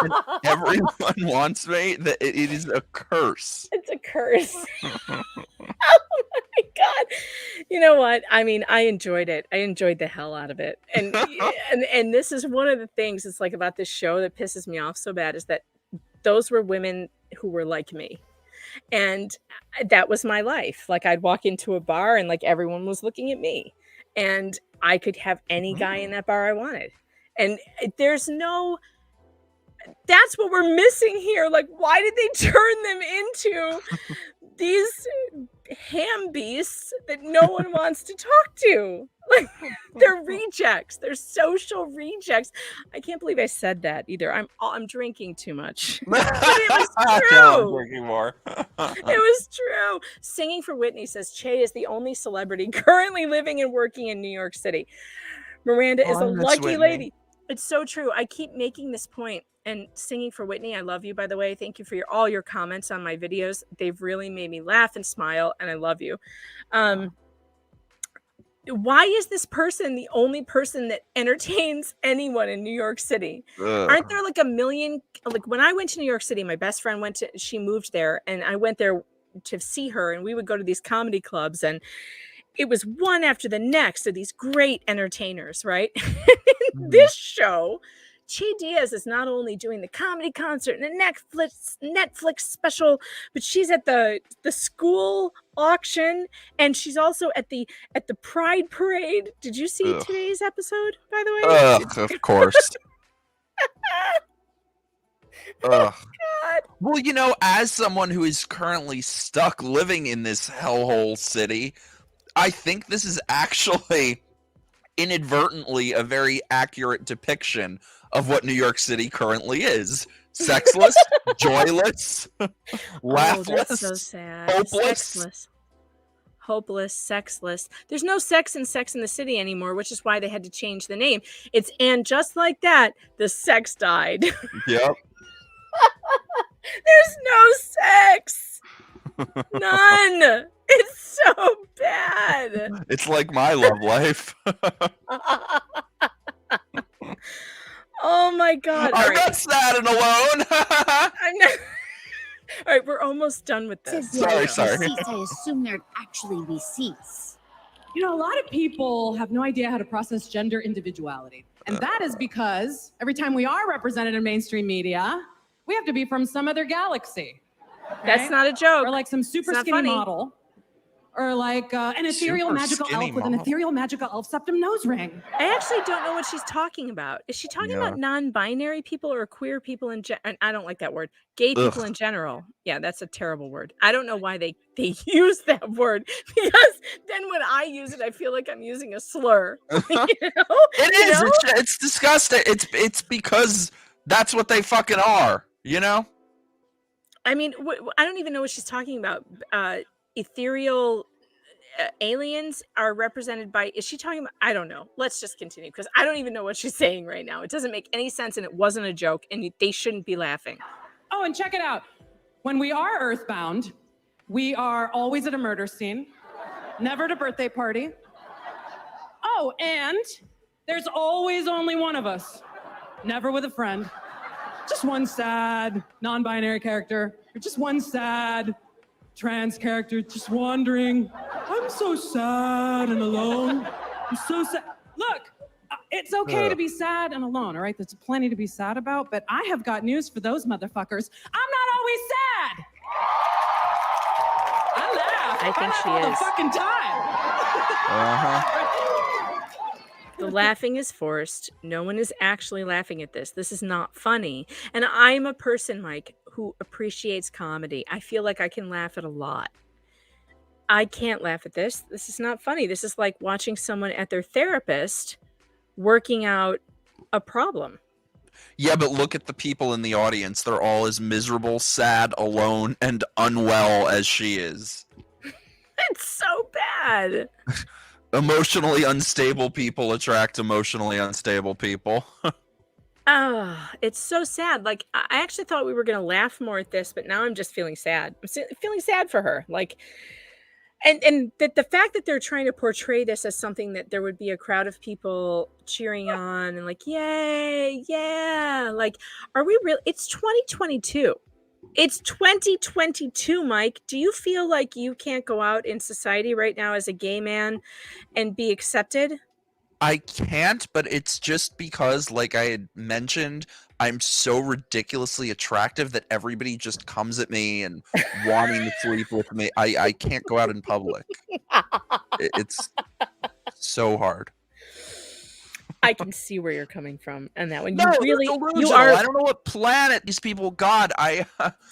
and everyone wants me that it is a curse. It's a curse. Oh my god. You know what? I mean, I enjoyed it. I enjoyed the hell out of it. And and this is one of the things it's like about this show that pisses me off so bad, is that those were women who were like me. And that was my life. Like, I'd walk into a bar and like everyone was looking at me. And I could have any guy in that bar I wanted. And that's what we're missing here. Like, why did they turn them into these ham beasts that no one wants to talk to. Like, they're rejects. They're social rejects. I can't believe I said that either. I'm drinking too much. But it was No, I'm true. drinking more. It was true. Singing for Whitney says Che is the only celebrity currently living and working in New York City. Miranda is a lucky lady. It's so true. I keep making this point. And Singing for Whitney, I love you, by the way. Thank you for all your comments on my videos. They've really made me laugh and smile, and I love you. Why is this person the only person that entertains anyone in New York City? Aren't there like a million? Like, when I went to New York City, my best friend she moved there, and I went there to see her, and we would go to these comedy clubs, and it was one after the next of these great entertainers, right? This show, Che Diaz is not only doing the comedy concert and the Netflix special, but she's at the school auction, and she's also at the Pride Parade. Did you see today's episode, by the way? Of course. God. Well, you know, as someone who is currently stuck living in this hellhole city, I think this is actually inadvertently a very accurate depiction of what New York City currently is. Sexless, joyless, laughless, that's so sad. hopeless. Hopeless, sexless. There's no sex in Sex in the City anymore, which is why they had to change the name. And just like that, the sex died. Yep. There's no sex. None. It's so bad. It's like my love life. Oh my God. I'm not sad and alone. I'm not. All right, we're almost done with this. Sorry. I assume there'd actually be seats. You know, a lot of people have no idea how to process gender individuality. And that is because every time we are represented in mainstream media, we have to be from some other galaxy. Okay? That's not a joke. Or like some super skinny funny. model. Or like an ethereal Super magical skinny elf with an model. ethereal magical elf septum nose ring. I actually don't know what she's talking about. Is she talking about non-binary people or queer people in general? I don't like that word. Gay people in general. Yeah, that's a terrible word. I don't know why they use that word, because then when I use it, I feel like I'm using a slur. You know? It is. You know? It's disgusting. It's because that's what they fucking are. You know. I mean, I don't even know what she's talking about. Ethereal aliens are represented by, is she talking about, I don't know. Let's just continue, because I don't even know what she's saying right now. It doesn't make any sense, and it wasn't a joke, and they shouldn't be laughing. Oh, and check it out. When we are earthbound, we are always at a murder scene, never at a birthday party. Oh, and there's always only one of us, never with a friend. Just one sad non-binary character, or just one sad trans character just wandering. I'm so sad and alone. I'm so sad. Look, it's okay to be sad and alone, all right? There's plenty to be sad about, but I have got news for those motherfuckers. I'm not always sad. I laugh. I think she all is. the fucking time. The laughing is forced. No one is actually laughing at this. This is not funny. And I'm a person, Mike, who appreciates comedy. I feel like I can laugh at a lot. I can't laugh at this. This is not funny. This is like watching someone at their therapist working out a problem. Yeah, but look at the people in the audience. They're all as miserable, sad, alone, and unwell as she is. It's so bad. Emotionally unstable people attract emotionally unstable people. Oh, it's so sad. Like, I actually thought we were going to laugh more at this, but now I'm just feeling sad. I'm feeling sad for her. Like, and that the fact that they're trying to portray this as something that there would be a crowd of people cheering on and like, yay, yeah. Like, are we really? It's 2022. It's 2022, Mike. Do you feel like you can't go out in society right now as a gay man and be accepted? I can't, but it's just because, like I had mentioned, I'm so ridiculously attractive that everybody just comes at me and wanting to sleep with me. I can't go out in public. It's so hard. I can see where you're coming from, and that one. No, you delusional. are. I don't know what planet these people. God,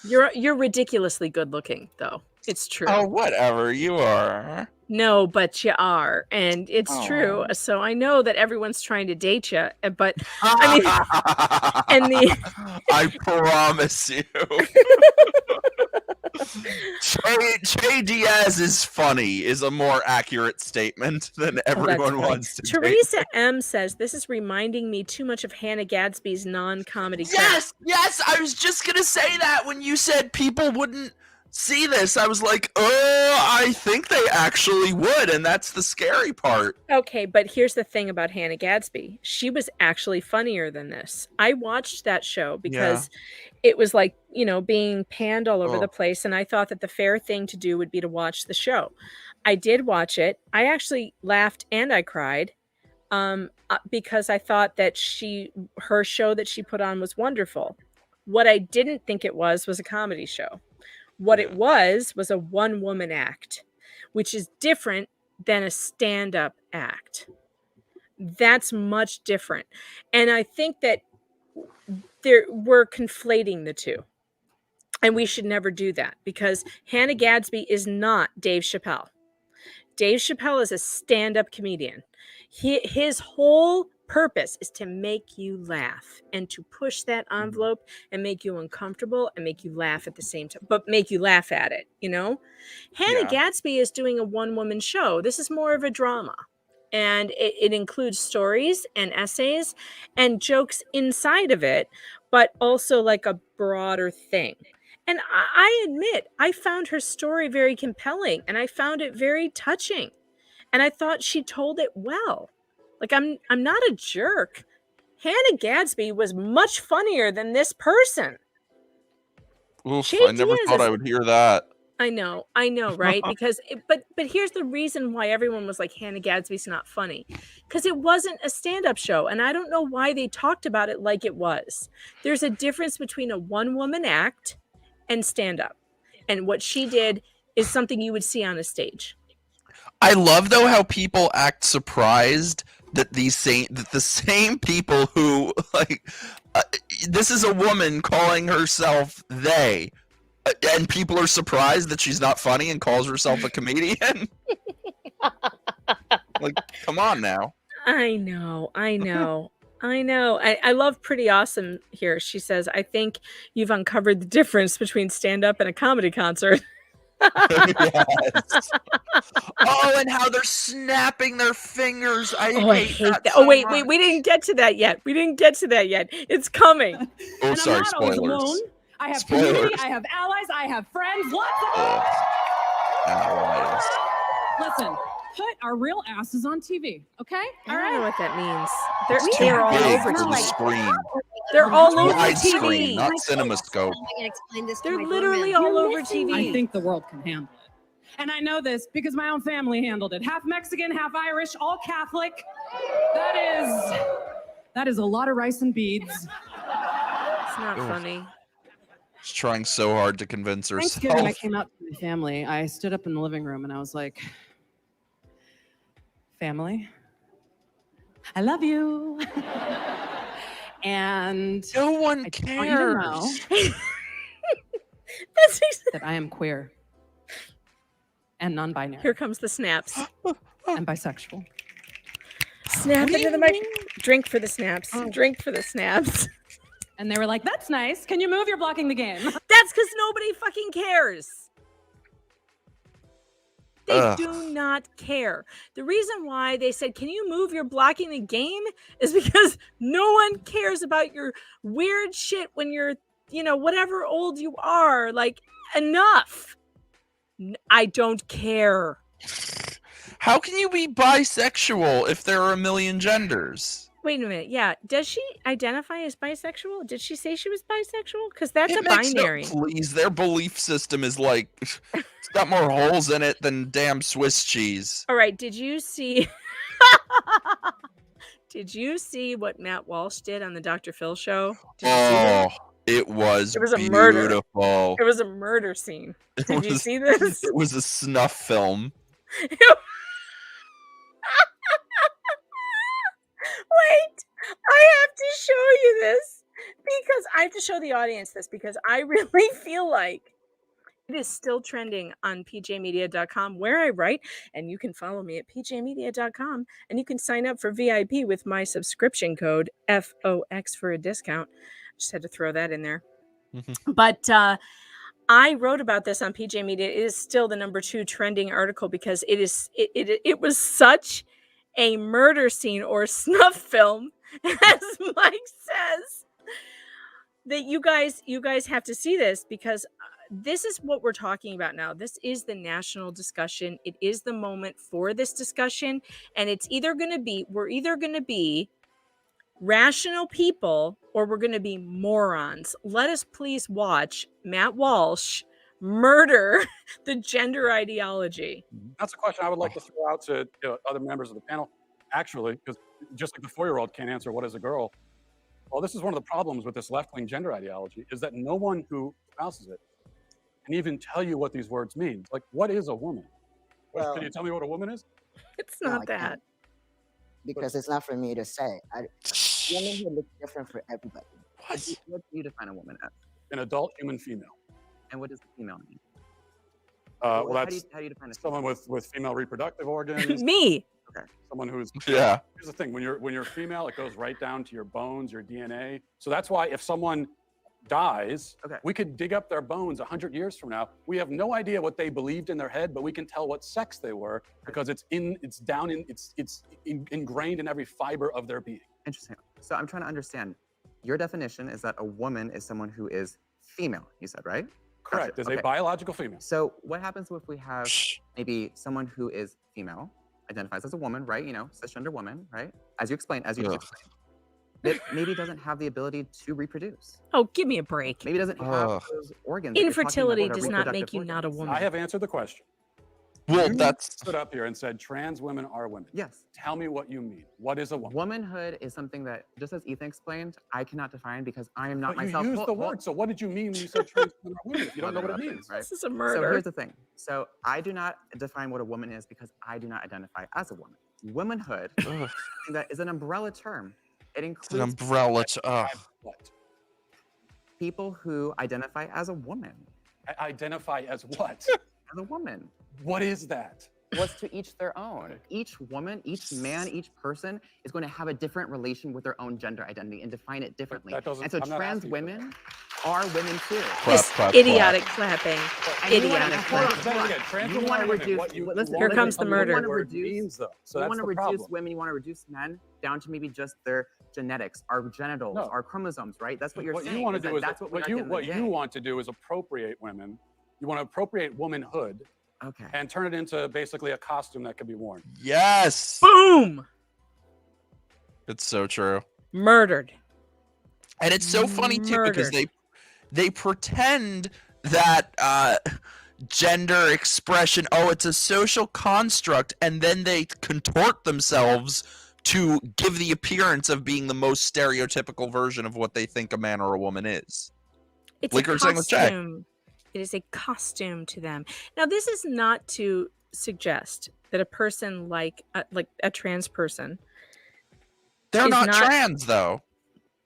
You're ridiculously good looking, though. It's true. Oh, whatever. You are. No, but you are, and it's true. Aw. So I know that everyone's trying to date you, but I mean, and the I promise you. Che Diaz is funny is a more accurate statement than everyone wants to date. Teresa M says this is reminding me too much of Hannah Gadsby's non-comedy. Yes, I was just gonna say that when you said people wouldn't see this. I was like, oh, I think they actually would, and that's the scary part. Okay, but here's the thing about Hannah Gadsby. She was actually funnier than this. I watched that show because it was like, being panned all over the place, and I thought that the fair thing to do would be to watch the show. I did watch it. I actually laughed and I cried because I thought that her show that she put on was wonderful. What I didn't think it was a comedy show. What it was a one-woman act, which is different than a stand-up act. That's much different. And I think that we're conflating the two. And we should never do that because Hannah Gadsby is not Dave Chappelle. Dave Chappelle is a stand-up comedian. His whole purpose is to make you laugh and to push that envelope and make you uncomfortable and make you laugh at the same time, but make you laugh at it, Hannah Gadsby is doing a one-woman show. This is more of a drama. And it includes stories and essays and jokes inside of it, but also like a broader thing. And I admit, I found her story very compelling and I found it very touching. And I thought she told it well. Like, I'm not a jerk. Hannah Gadsby was much funnier than this person. Oof, I never thought I would hear that. I know, right? Because, but here's the reason why everyone was like, Hannah Gadsby's not funny. Because it wasn't a stand-up show. And I don't know why they talked about it like it was. There's a difference between a one-woman act and stand-up. And what she did is something you would see on a stage. I love, though, how people act surprised that the same people who, like, this is a woman calling herself they, and people are surprised that she's not funny and calls herself a comedian. Like, come on now. I know. I love Pretty Awesome here. She says, I think you've uncovered the difference between stand-up and a comedy concert. Yes. Oh, and how they're snapping their fingers. I hate that. Oh, wait, we didn't get to that yet. It's coming. Oh, And sorry, I'm not always spoilers. alone. I have Spoilers. community, I have allies, I have friends. Lots of them. Allies. Listen, put our real asses on TV, okay? I don't know what that means. It's too They're all big over for the TV. screen. They're all over Widescreen, TV. not CinemaScope. They're literally all over TV. I think the world can handle it. And I know this because my own family handled it. Half Mexican, half Irish, all Catholic. That is a lot of rice and beads. It's not funny. She's trying so hard to convince herself. Thanksgiving, I came out to my family. I stood up in the living room and I was like, family, I love you. And No one I just want you to cares. know That's that I am queer and non-binary Here comes the snaps. and bisexual. Snap into the mic. Drink for the snaps. Drink for the snaps. And they were like, that's nice. Can you move? You're blocking the game. That's because nobody fucking cares. They Ugh. do not care. The reason why they said, can you move? You're blocking the game is because no one cares about your weird shit when you're, whatever old you are. Like, enough. I don't care. How can you be bisexual if there are a million genders? Wait a minute. Yeah. Does she identify as bisexual? Did she say she was bisexual? Because that's It a makes binary. No, please, their belief system is like, it's got more holes in it than damn Swiss cheese. All right. Did you see? Did you see what Matt Walsh did on the Dr. Phil show? Did you see that? It was There was a beautiful. murder. It was a murder scene. Did you see this? It was a snuff film. Wait, I have to show you this because I have to show the audience this because I really feel like It is still trending on pjmedia.com, where I write, and you can follow me at pjmedia.com, and you can sign up for VIP with my subscription code FOX for a discount. Just had to throw that in there. But I wrote about this on PJ Media. It is still the #2 trending article because it was such a murder scene or snuff film, as Mike says, that you guys have to see this, because this is what we're talking about now. This is the national discussion. It is the moment for this discussion, and we're either going to be rational people or we're going to be morons. Let us please watch Matt Walsh murder the gender ideology. That's a question I would like to throw out to other members of the panel, actually, because just like the 4-year-old can't answer what is a girl. Well, this is one of the problems with this left-wing gender ideology, is that no one who espouses it can even tell you what these words mean. Like, what is a woman? Well, can you tell me what a woman is? It's No, not I that. can't. Because it's not for me to say. Womanhood looks different for everybody. What do you define a woman as? An adult human female. And what does female mean? Well, how that's do you define a someone with female reproductive organs. Me. Someone who's Yeah. Here's the thing: when you're female, it goes right down to your bones, your DNA. So that's why if someone dies, we could dig up their bones 100 years from now. We have no idea what they believed in their head, but we can tell what sex they were because it's ingrained in every fiber of their being. Interesting. So I'm trying to understand. Your definition is that a woman is someone who is female, you said, right? Correct. Gotcha. Is a biological female. So what happens if we have maybe someone who is female, identifies as a woman, right? You know, cisgender woman, right? As you just explained, that maybe doesn't have the ability to reproduce. Oh, give me a break. Maybe doesn't have those organs. that you're talking Infertility about, does or not make reproductive you not a organs. woman. I have answered the question. Well, You that's stood up here and said trans women are women. Yes. Tell me what you mean. What is a woman? Womanhood is something that, just as Ethan explained, I cannot define because I am not But myself. you used the word. So what did you mean when you said trans women are women? If you don't know what it means. Right? This is a So murder. here's the thing. So I do not define what a woman is because I do not identify as a woman. Womanhood that is an umbrella term. It includes an umbrella. What? people who identify as a woman. Identify as what? As a woman. What is that? What's to each their own. Each woman, each man, each person is going to have a different relation with their own gender identity and define it differently. That doesn't- And so I'm not trans asking for that. women are women too. This idiotic clapping. And you wanna- Idiotic hold on, clapping. hold on. Again, trans You women wanna are women. reduce- What you- listen, Here what comes the you murder. want to Reduce- means, though. So you that's want to the reduce problem. women, you want to reduce men down to maybe just their genetics, our genitals, No. our chromosomes, right? That's what you're What saying. you want to is that do is that's what we what are you getting what in the you day. want to do is appropriate women. You want to appropriate womanhood Okay. and turn it into basically a costume that can be worn. Yes. Boom. It's so true. Murdered. And it's so funny too because Murdered. they pretend that gender expression, it's a social construct, and then they contort themselves to give the appearance of being the most stereotypical version of what they think a man or a woman is. It's Like a we were saying with Jack. costume. It is a costume to them. Now, this is not to suggest that a person like a trans person. They're is not trans though.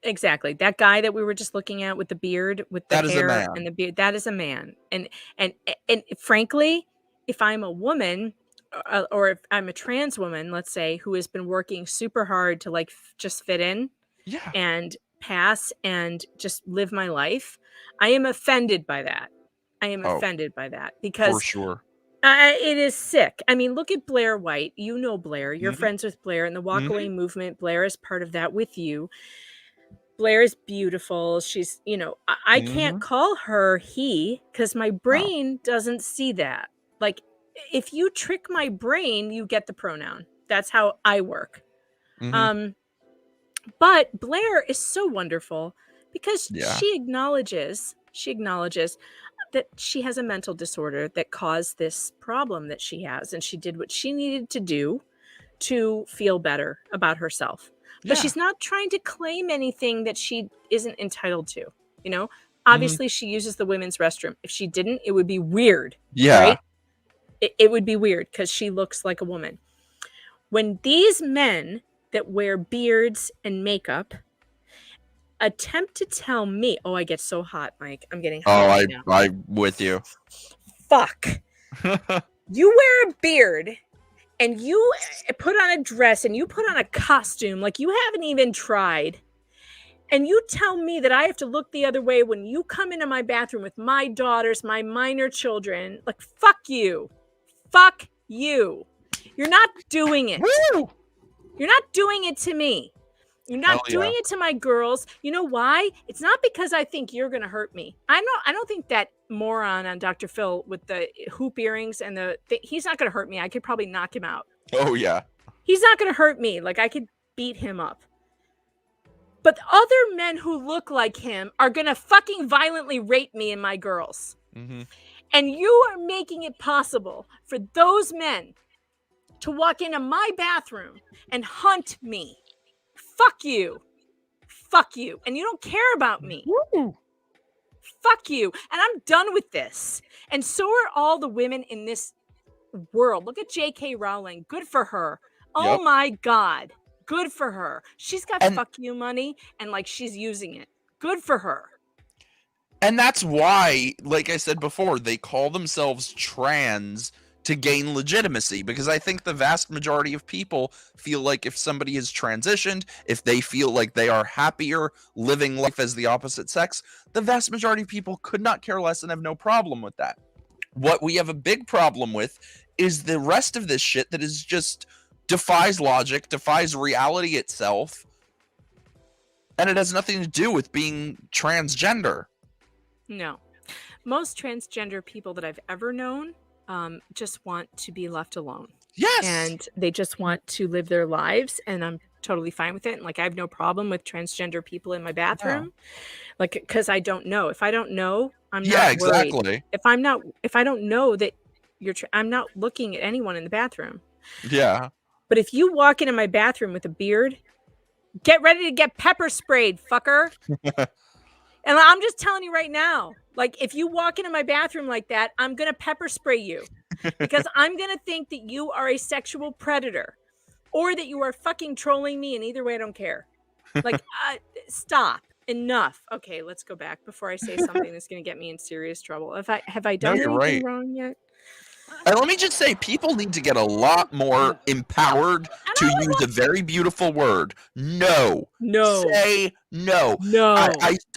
Exactly. That guy that we were just looking at with the beard, with the That is a hair man. and the beard, that is a man. And frankly, if I'm a woman or if I'm a trans woman, let's say, who has been working super hard to just fit in Yeah. and pass and just live my life, I am offended by that. I am offended by that because For sure. it is sick. I mean, look at Blair White. You know Blair. You're Mhm. friends with Blair and the Walk Mhm. Away movement. Blair is part of that with you. Blair is beautiful. She's, I can't call her he because my brain doesn't see that. Like, if you trick my brain, you get the pronoun. That's how I work. Mhm. But Blair is so wonderful because Yeah. she acknowledges that she has a mental disorder that caused this problem that she has, and she did what she needed to do to feel better about herself. But Yeah. she's not trying to claim anything that she isn't entitled to. Obviously she uses the women's restroom. If she didn't, it would be weird. Yeah. Right? It would be weird because she looks like a woman. When these men that wear beards and makeup attempt to tell me, oh, I get so hot, Mike. I'm getting Oh, hot right now. I'm with you. Fuck. You wear a beard and you put on a dress and you put on a costume like you haven't even tried. And you tell me that I have to look the other way when you come into my bathroom with my daughters, my minor children. Like, fuck you. Fuck you. You're not doing it. Woo! You're not doing it to me. You're not doing it to my girls. You know why? It's not because I think you're going to hurt me. I don't think that moron on Dr. Phil with the hoop earrings and he's not going to hurt me. I could probably knock him out. Oh, yeah. He's not going to hurt me. Like, I could beat him up. But other men who look like him are going to fucking violently rape me and my girls. Mm-hmm. And you are making it possible for those men to walk into my bathroom and hunt me. Fuck you. Fuck you. And you don't care about me. Woo! Fuck you. And I'm done with this. And so are all the women in this world. Look at J.K. Rowling. Good for her. Oh my God. Good for her. She's got fuck you money and like she's using it. Good for her. And that's why, like I said before, they call themselves trans to gain legitimacy, because I think the vast majority of people feel like if somebody is transitioned, if they feel like they are happier living life as the opposite sex, the vast majority of people could not care less and have no problem with that. What we have a big problem with is the rest of this shit that is just defies logic, defies reality itself, and it has nothing to do with being transgender. No. Most transgender people that I've ever known just want to be left alone. Yes. And they just want to live their lives, and I'm totally fine with it. And like, I have no problem with transgender people in my bathroom. Like, because I don't know. If I don't know, I'm not worried. Exactly. If I don't know that I'm not looking at anyone in the bathroom. Yeah. But if you walk into my bathroom with a beard, get ready to get pepper sprayed, fucker. And I'm just telling you right now, like, if you walk into my bathroom like that, I'm going to pepper spray you because I'm going to think that you are a sexual predator or that you are fucking trolling me. And either way, I don't care. Like, stop. Enough. Okay, let's go back before I say something that's going to get me in serious trouble. Have I done anything wrong yet? And let me just say, people need to get a lot more empowered to use a very beautiful word. No. No. Say no. No.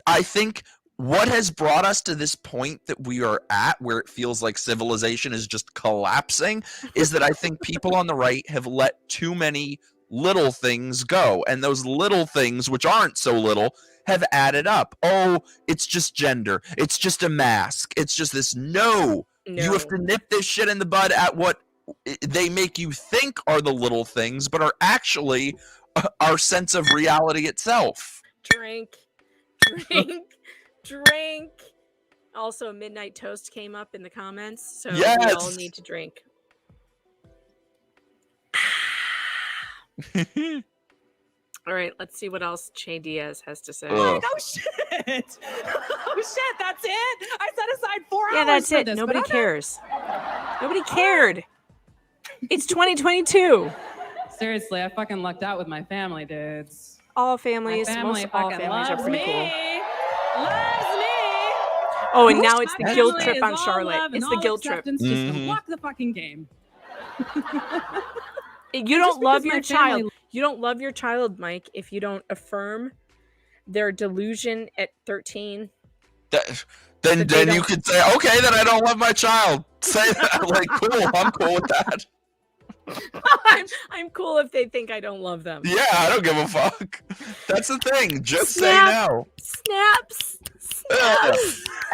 I think what has brought us to this point that we are at, where it feels like civilization is just collapsing, is that I think people on the right have let too many little things go. And those little things, which aren't so little, have added up. Oh, it's just gender. It's just a mask. It's just this. No. You have to nip this shit in the bud at what they make you think are the little things, but are actually our sense of reality itself. Drink. Also, Midnight Toast came up in the comments, so we all need to drink. All right, let's see what else Che Diaz has to say. Oh shit! Oh shit! That's it. I set aside 4 hours. Yeah, that's for it. this, Nobody cares. Nobody cared. It's 2022. Seriously, I fucking lucked out with my family, dudes. All families, My family most all families are pretty cool. Loves me. Oh, and now it's the My guilt family trip is on all Charlotte. love and It's the all guilt trip. acceptance. Just walk the fucking game. You don't love because your my family- child. You don't love your child, Mike, if you don't affirm their delusion at 13. Then you could say, okay, then I don't love my child. Say that. Like, cool. I'm cool with that. I'm cool if they think I don't love them. Yeah, I don't give a fuck. That's the thing. Just say no. Snaps.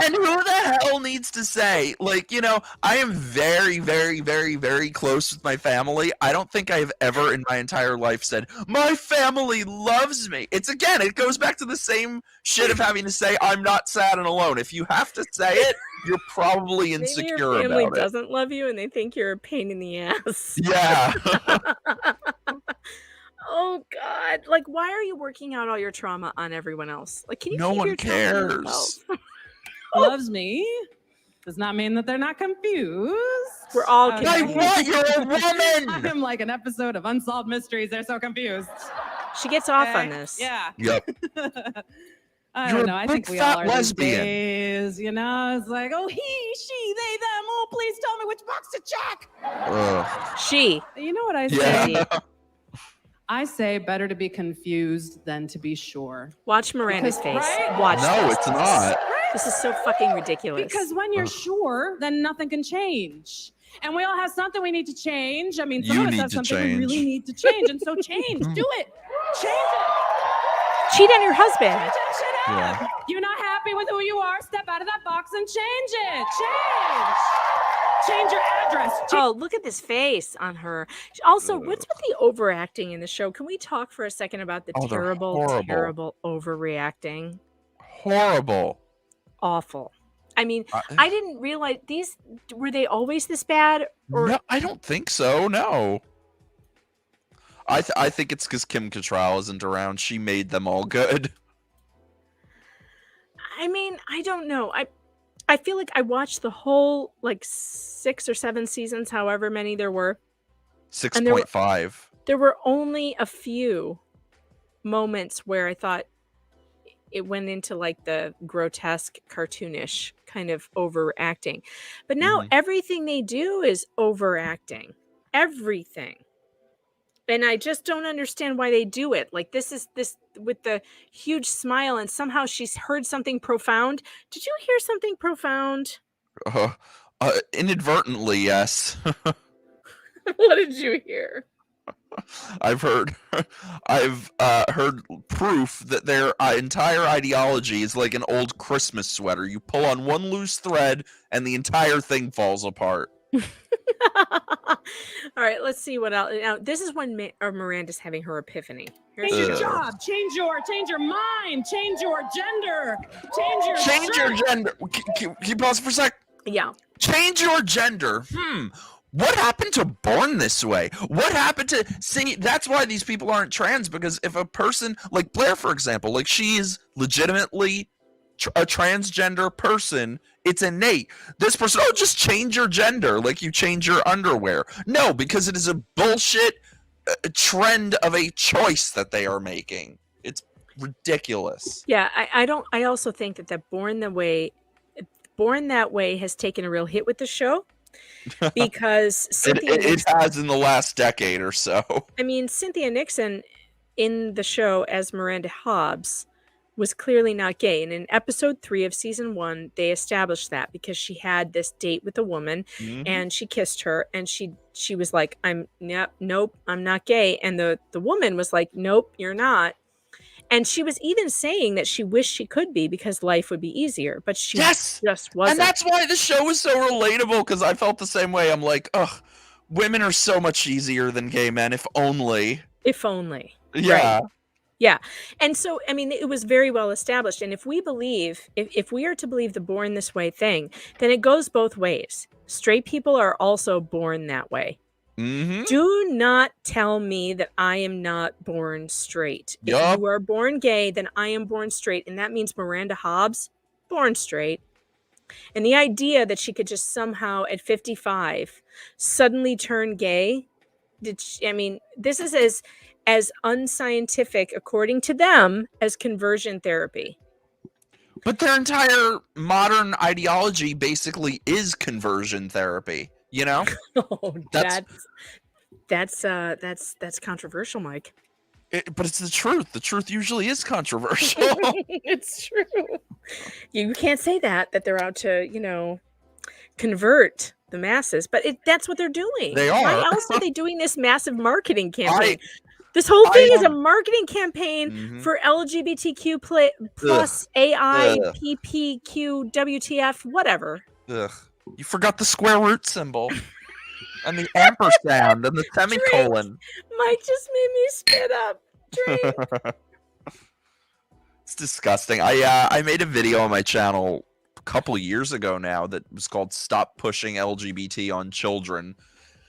And who the hell needs to say, like, you know, I am very, very, very, very close with my family. I don't think I have ever in my entire life said, my family loves me. It goes back to the same shit of having to say, I'm not sad and alone. If you have to say it, you're probably insecure Maybe your family about it. doesn't love you and they think you're a pain in the ass. Yeah. Oh God! Like, why are you working out all your trauma on everyone else? Like, can you? No keep one your trauma to cares. yourself? Loves me does not mean that they're not confused. We're all Okay. Like, what? You're a woman. I'm like an episode of Unsolved Mysteries. They're so confused. She gets off Okay? on this. Yeah. Yep. I You're don't a know. I big think we fat all are lesbian. these days. You know, it's like, oh, he, she, they, them. Oh, please tell me which box to check. Ugh. She. You know what I say? Yeah. I say better to be confused than to be sure. Watch Miranda's Because- face. right? Watch No, this. it's not. This is so fucking ridiculous. Because when you're Ugh. sure, then nothing can change. And we all have something we need to change. I mean, some You of us need have to something we really change. need to change. And so change. Do it. Change it. Cheat on your husband. Change that shit out. Yeah. You're not happy with who you are. Step out of that box and change it. Change your address. Oh, look at this face on her. Also, what's with the overacting in the show? Can we talk for a second about the Oh, they're terrible, horrible. terrible overreacting? Horrible. Awful. I mean, I didn't realize these were they always this bad? Or No, I don't think so. No. I think it's because Kim Cattrall isn't around. She made them all good. I mean, I don't know. I feel like I watched the whole like 6 or 7 seasons, however many there were. 6.5. There were only a few moments where I thought it went into like the grotesque, cartoonish kind of overacting. But now everything they do is overacting. Everything. And I just don't understand why they do it. Like this with the huge smile, and somehow she's heard something profound. Did you hear something profound? Inadvertently, yes. What did you hear? I've heard proof that their entire ideology is like an old Christmas sweater. You pull on one loose thread and the entire thing falls apart. All right, let's see what else. Now, this is when Miranda's having her epiphany. Here's Change the your show. job. Change your mind. Change your gender. Change your Change your shirt. gender. Can you pause for a sec? Yeah. Change your gender. What happened to born this way? What happened to see? That's why these people aren't trans, because if a person like Blair, for example, like she is legitimately a transgender person, it's innate. This person, oh, just change your gender like you change your underwear. No, because it is a bullshit trend of a choice that they are making. It's ridiculous. Yeah, I also think that Born That Way has taken a real hit with the show. Because Cynthia it has in the last decade or so. I mean, Cynthia Nixon in the show as Miranda Hobbs was clearly not gay. And in episode 3 of season 1, they established that because she had this date with a woman and she kissed her and she was like, nope, I'm not gay. And the woman was like, nope, you're not. And she was even saying that she wished she could be because life would be easier, but she just wasn't. And that's why the show is so relatable, because I felt the same way. I'm like, ugh, women are so much easier than gay men, if only. If only. Yeah. Right. Yeah. And so, I mean, it was very well established. And if we believe, if we are to believe the born this way thing, then it goes both ways. Straight people are also born that way. Do not tell me that I am not born straight. If you are born gay, then I am born straight. And that means Miranda Hobbs, born straight. And the idea that she could just somehow at 55 suddenly turn gay, this is as unscientific, according to them, as conversion therapy. But their entire modern ideology basically is conversion therapy. You know? Oh, that's controversial, Mike. But it's the truth. The truth usually is controversial. It's true. You can't say that they're out to, convert the masses, but that's what they're doing. They are. Why else are they doing this massive marketing campaign? This whole thing is a marketing campaign for LGBTQ plus AI, PPQ, WTF, whatever. Ugh. You forgot the square root symbol. And the ampersand and the semicolon. Mike just made me spit up. Drink. It's disgusting. I made a video on my channel a couple of years ago now that was called "Stop Pushing LGBT on Children,"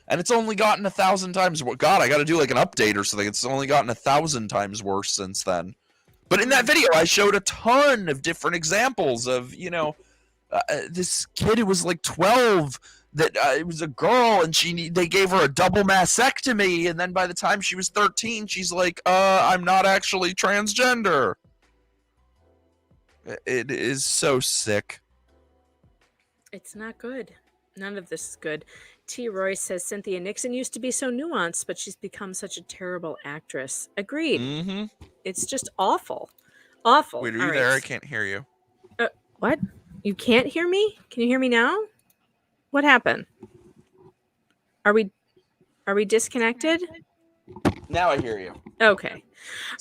and it's only gotten 1,000 times. God, I got to do like an update or something. It's only gotten 1,000 times worse since then. But in that video, I showed a ton of different examples of this kid who was like 12. That it was a girl, and they gave her a double mastectomy, and then by the time she was 13, she's like, I'm not actually transgender. It is so sick. It's not good. None of this is good. T. Royce says Cynthia Nixon used to be so nuanced, but she's become such a terrible actress. Agreed. Mm-hmm. It's just awful. Awful. Wait, are All you right. there? I can't hear you. What? You can't hear me? Can you hear me now? What happened? Are we disconnected? Now I hear you. Okay.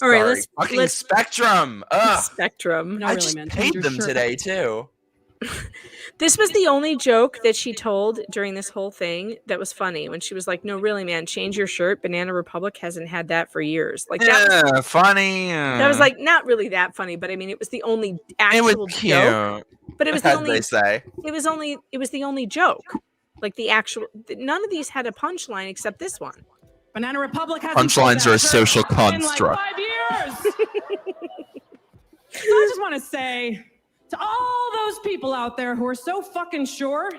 All right, Sorry. Fucking Spectrum. Ugh. Spectrum. No, I really, just man. paid Change your them shirt. today too. This was the only joke that she told during this whole thing that was funny when she was like, "No, really, man, change your shirt. Banana Republic hasn't had that for years." Like that Funny. was like not really that funny, but I mean, it was the only It actual was cute. joke. But it was the as only. they say. It was the only joke. Like the actual. None of these had a punchline except this one. Banana Republic hasn't Punchlines sold are a that shirt social in like construct. 5 years. So I just want to say to all those people out there who are so fucking sure,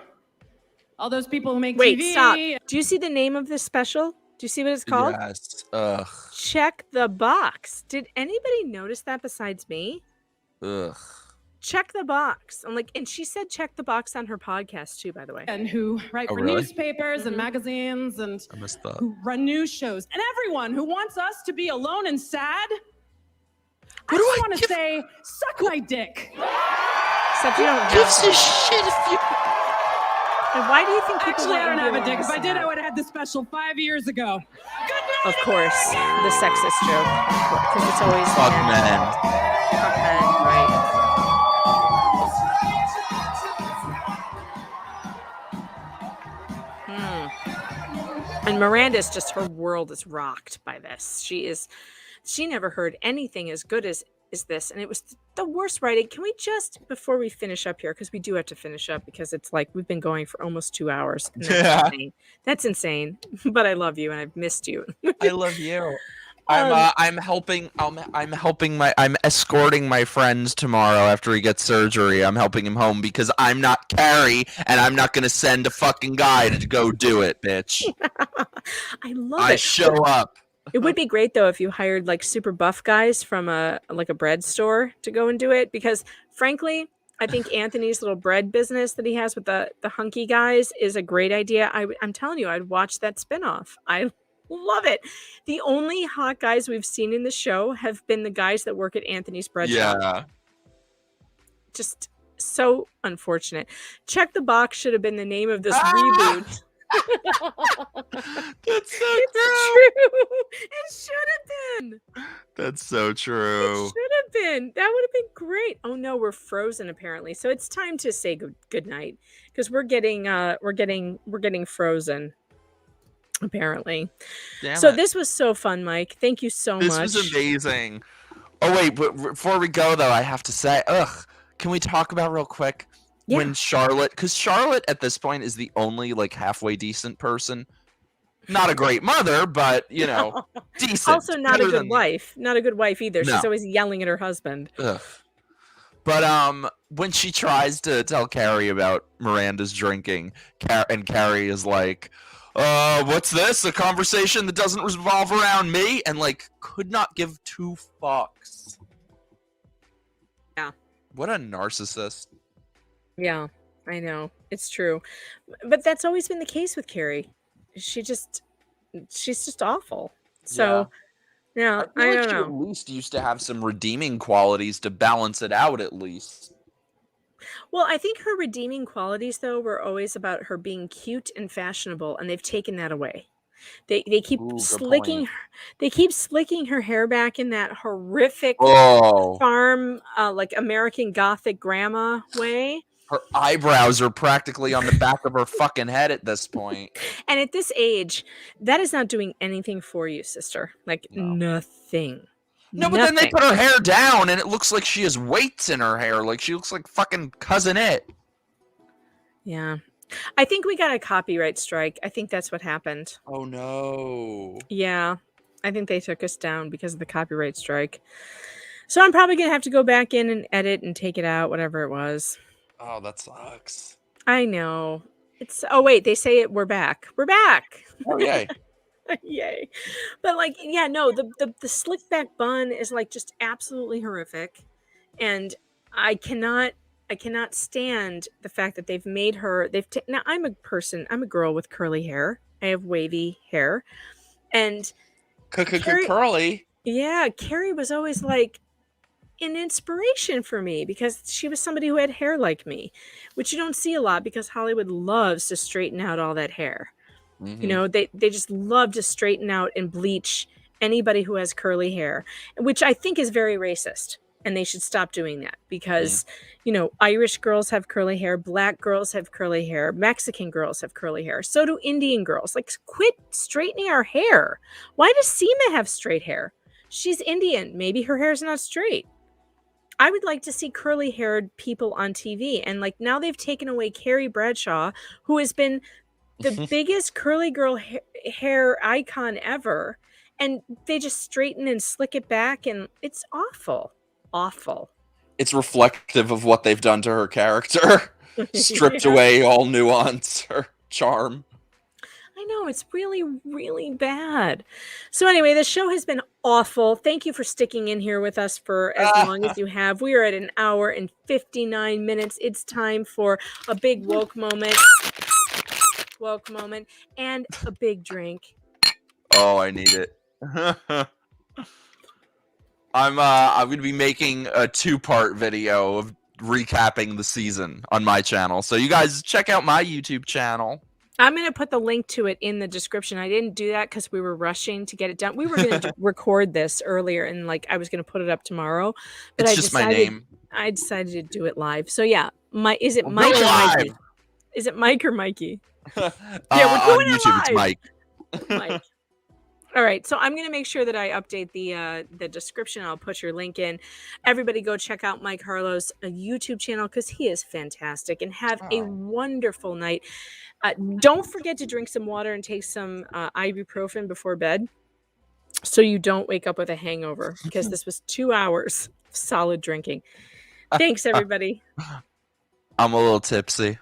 all those people who make Wait, TV. stop. Do you see the name of this special? Do you see what it's called? Yes. Ugh. Check the box. Did anybody notice that besides me? Ugh. Check the box. I'm like, and she said check the box on her podcast too, by the way. And who write Oh, for really? newspapers and magazines and I missed that. who run news shows and everyone who wants us to be alone and sad. I What do just I want to give- say, suck my dick. Except you don't have Gives to. a shit if you. And why do you think people Actually, I want don't you to have a be dick. If I alone did, and I sad? would have had this special 5 years ago. Good night. Of course, the sexist joke, because it's always Fuck men. men. Fuck men, right? And Miranda's just, her world is rocked by this. She never heard anything as good as this, and it was the worst writing. Can we just, before we finish up here, because we do have to finish up because it's like we've been going for almost 2 hours. And that's Yeah. insane. That's insane. But I love you and I've missed you. I love you. I'm escorting my friends tomorrow after he gets surgery. I'm helping him home because I'm not Carrie and I'm not gonna send a fucking guy to go do it, bitch. I love I it. show up. It would be great though if you hired like super buff guys from a bread store to go and do it, because frankly, I think Anthony's little bread business that he has with the hunky guys is a great idea. I'm telling you, I'd watch that spinoff. I love it. The only hot guys we've seen in the show have been the guys that work at Anthony's bread shop. Yeah. Just so unfortunate. Check the Box should have been the name of this reboot. That's so It's true. true. It should have been. That's so It true. should have been. That would have been great. Oh no, we're frozen apparently. So it's time to say good night because we're getting frozen apparently. Damn So it. this was so fun, Mike. Thank you so This much. was amazing. Oh wait, but before we go though, I have to say, can we talk about real quick Yeah. when Charlotte, because Charlotte at this point is the only like halfway decent person. Not a great mother, but you know, decent. Also not a Better good than- wife. Not a good wife either. No. She's always yelling at her husband. Ugh. But when she tries to tell Carrie about Miranda's drinking, and Carrie is like, what's this? A conversation that doesn't revolve around me? And like could not give two fucks. Yeah. What a narcissist. Yeah, I know. It's true. But that's always been the case with Carrie. She's just awful. So, yeah, I feel don't like she know. at least used to have some redeeming qualities to balance it out at least. Well, I think her redeeming qualities, though, were always about her being cute and fashionable, and they've taken that away. They keep Ooh, good slicking point. they keep slicking her hair back in that horrific Oh, farm like American Gothic grandma way. her eyebrows are practically on the back of her fucking head at this point. And at this age, that is not doing anything for you, sister. Like No. nothing. No, but then they Nothing. put her hair down and it looks like she has weights in her hair. Like she looks like fucking Cousin It. Yeah. I think we got a copyright strike. I think that's what happened. Oh no. Yeah. I think they took us down because of the copyright strike. So I'm probably going to have to go back in and edit and take it out, whatever it was. Oh, that sucks. I know. Oh wait, they say it. We're back. We're back. Oh yay. Yay. But like, yeah, no, the slick back bun is like just absolutely horrific. And I cannot stand the fact that they've made her. Now I'm a girl with curly hair. I have wavy hair, and Carrie, Curly. yeah, Carrie was always like an inspiration for me because she was somebody who had hair like me, which you don't see a lot because Hollywood loves to straighten out all that hair. You know, they just love to straighten out and bleach anybody who has curly hair, which I think is very racist. And they should stop doing that because, you know, Irish girls have curly hair, black girls have curly hair, Mexican girls have curly hair. So do Indian girls. Like, quit straightening our hair. Why does Seema have straight hair? She's Indian. Maybe her hair's not straight. I would like to see curly haired people on TV. And like now they've taken away Carrie Bradshaw, who has been the biggest curly girl hair icon ever. And they just straighten and slick it back. And it's awful. Awful. It's reflective of what they've done to her character. Stripped away all nuance, her charm. I know, it's really, really bad. So anyway, the show has been awful. Thank you for sticking in here with us for as long as you have. We are at 1 hour and 59 minutes. It's time for a big woke moment. Woke moment. And a big drink. Oh, I need it. I'm going to be making a 2-part video of recapping the season on my channel. So you guys check out my YouTube channel. I'm going to put the link to it in the description. I didn't do that because we were rushing to get it done. We were going to record this earlier and like I was going to put it up tomorw. But It's just my name. I decided to do it live. So yeah, is it We'll Mike do it or live. Mikey? Is it Mike or Mikey? Yeah, we're doing on it YouTube, it's live. Mike. Mike. All right, so I'm going to make sure that I update the description. I'll put your link in. Everybody go check out Mike Harlow's YouTube channel because he is fantastic. And have a wonderful night. Don't forget to drink some water and take some ibuprofen before bed so you don't wake up with a hangover because this was 2 hours of solid drinking. Thanks, everybody. I'm a little tipsy.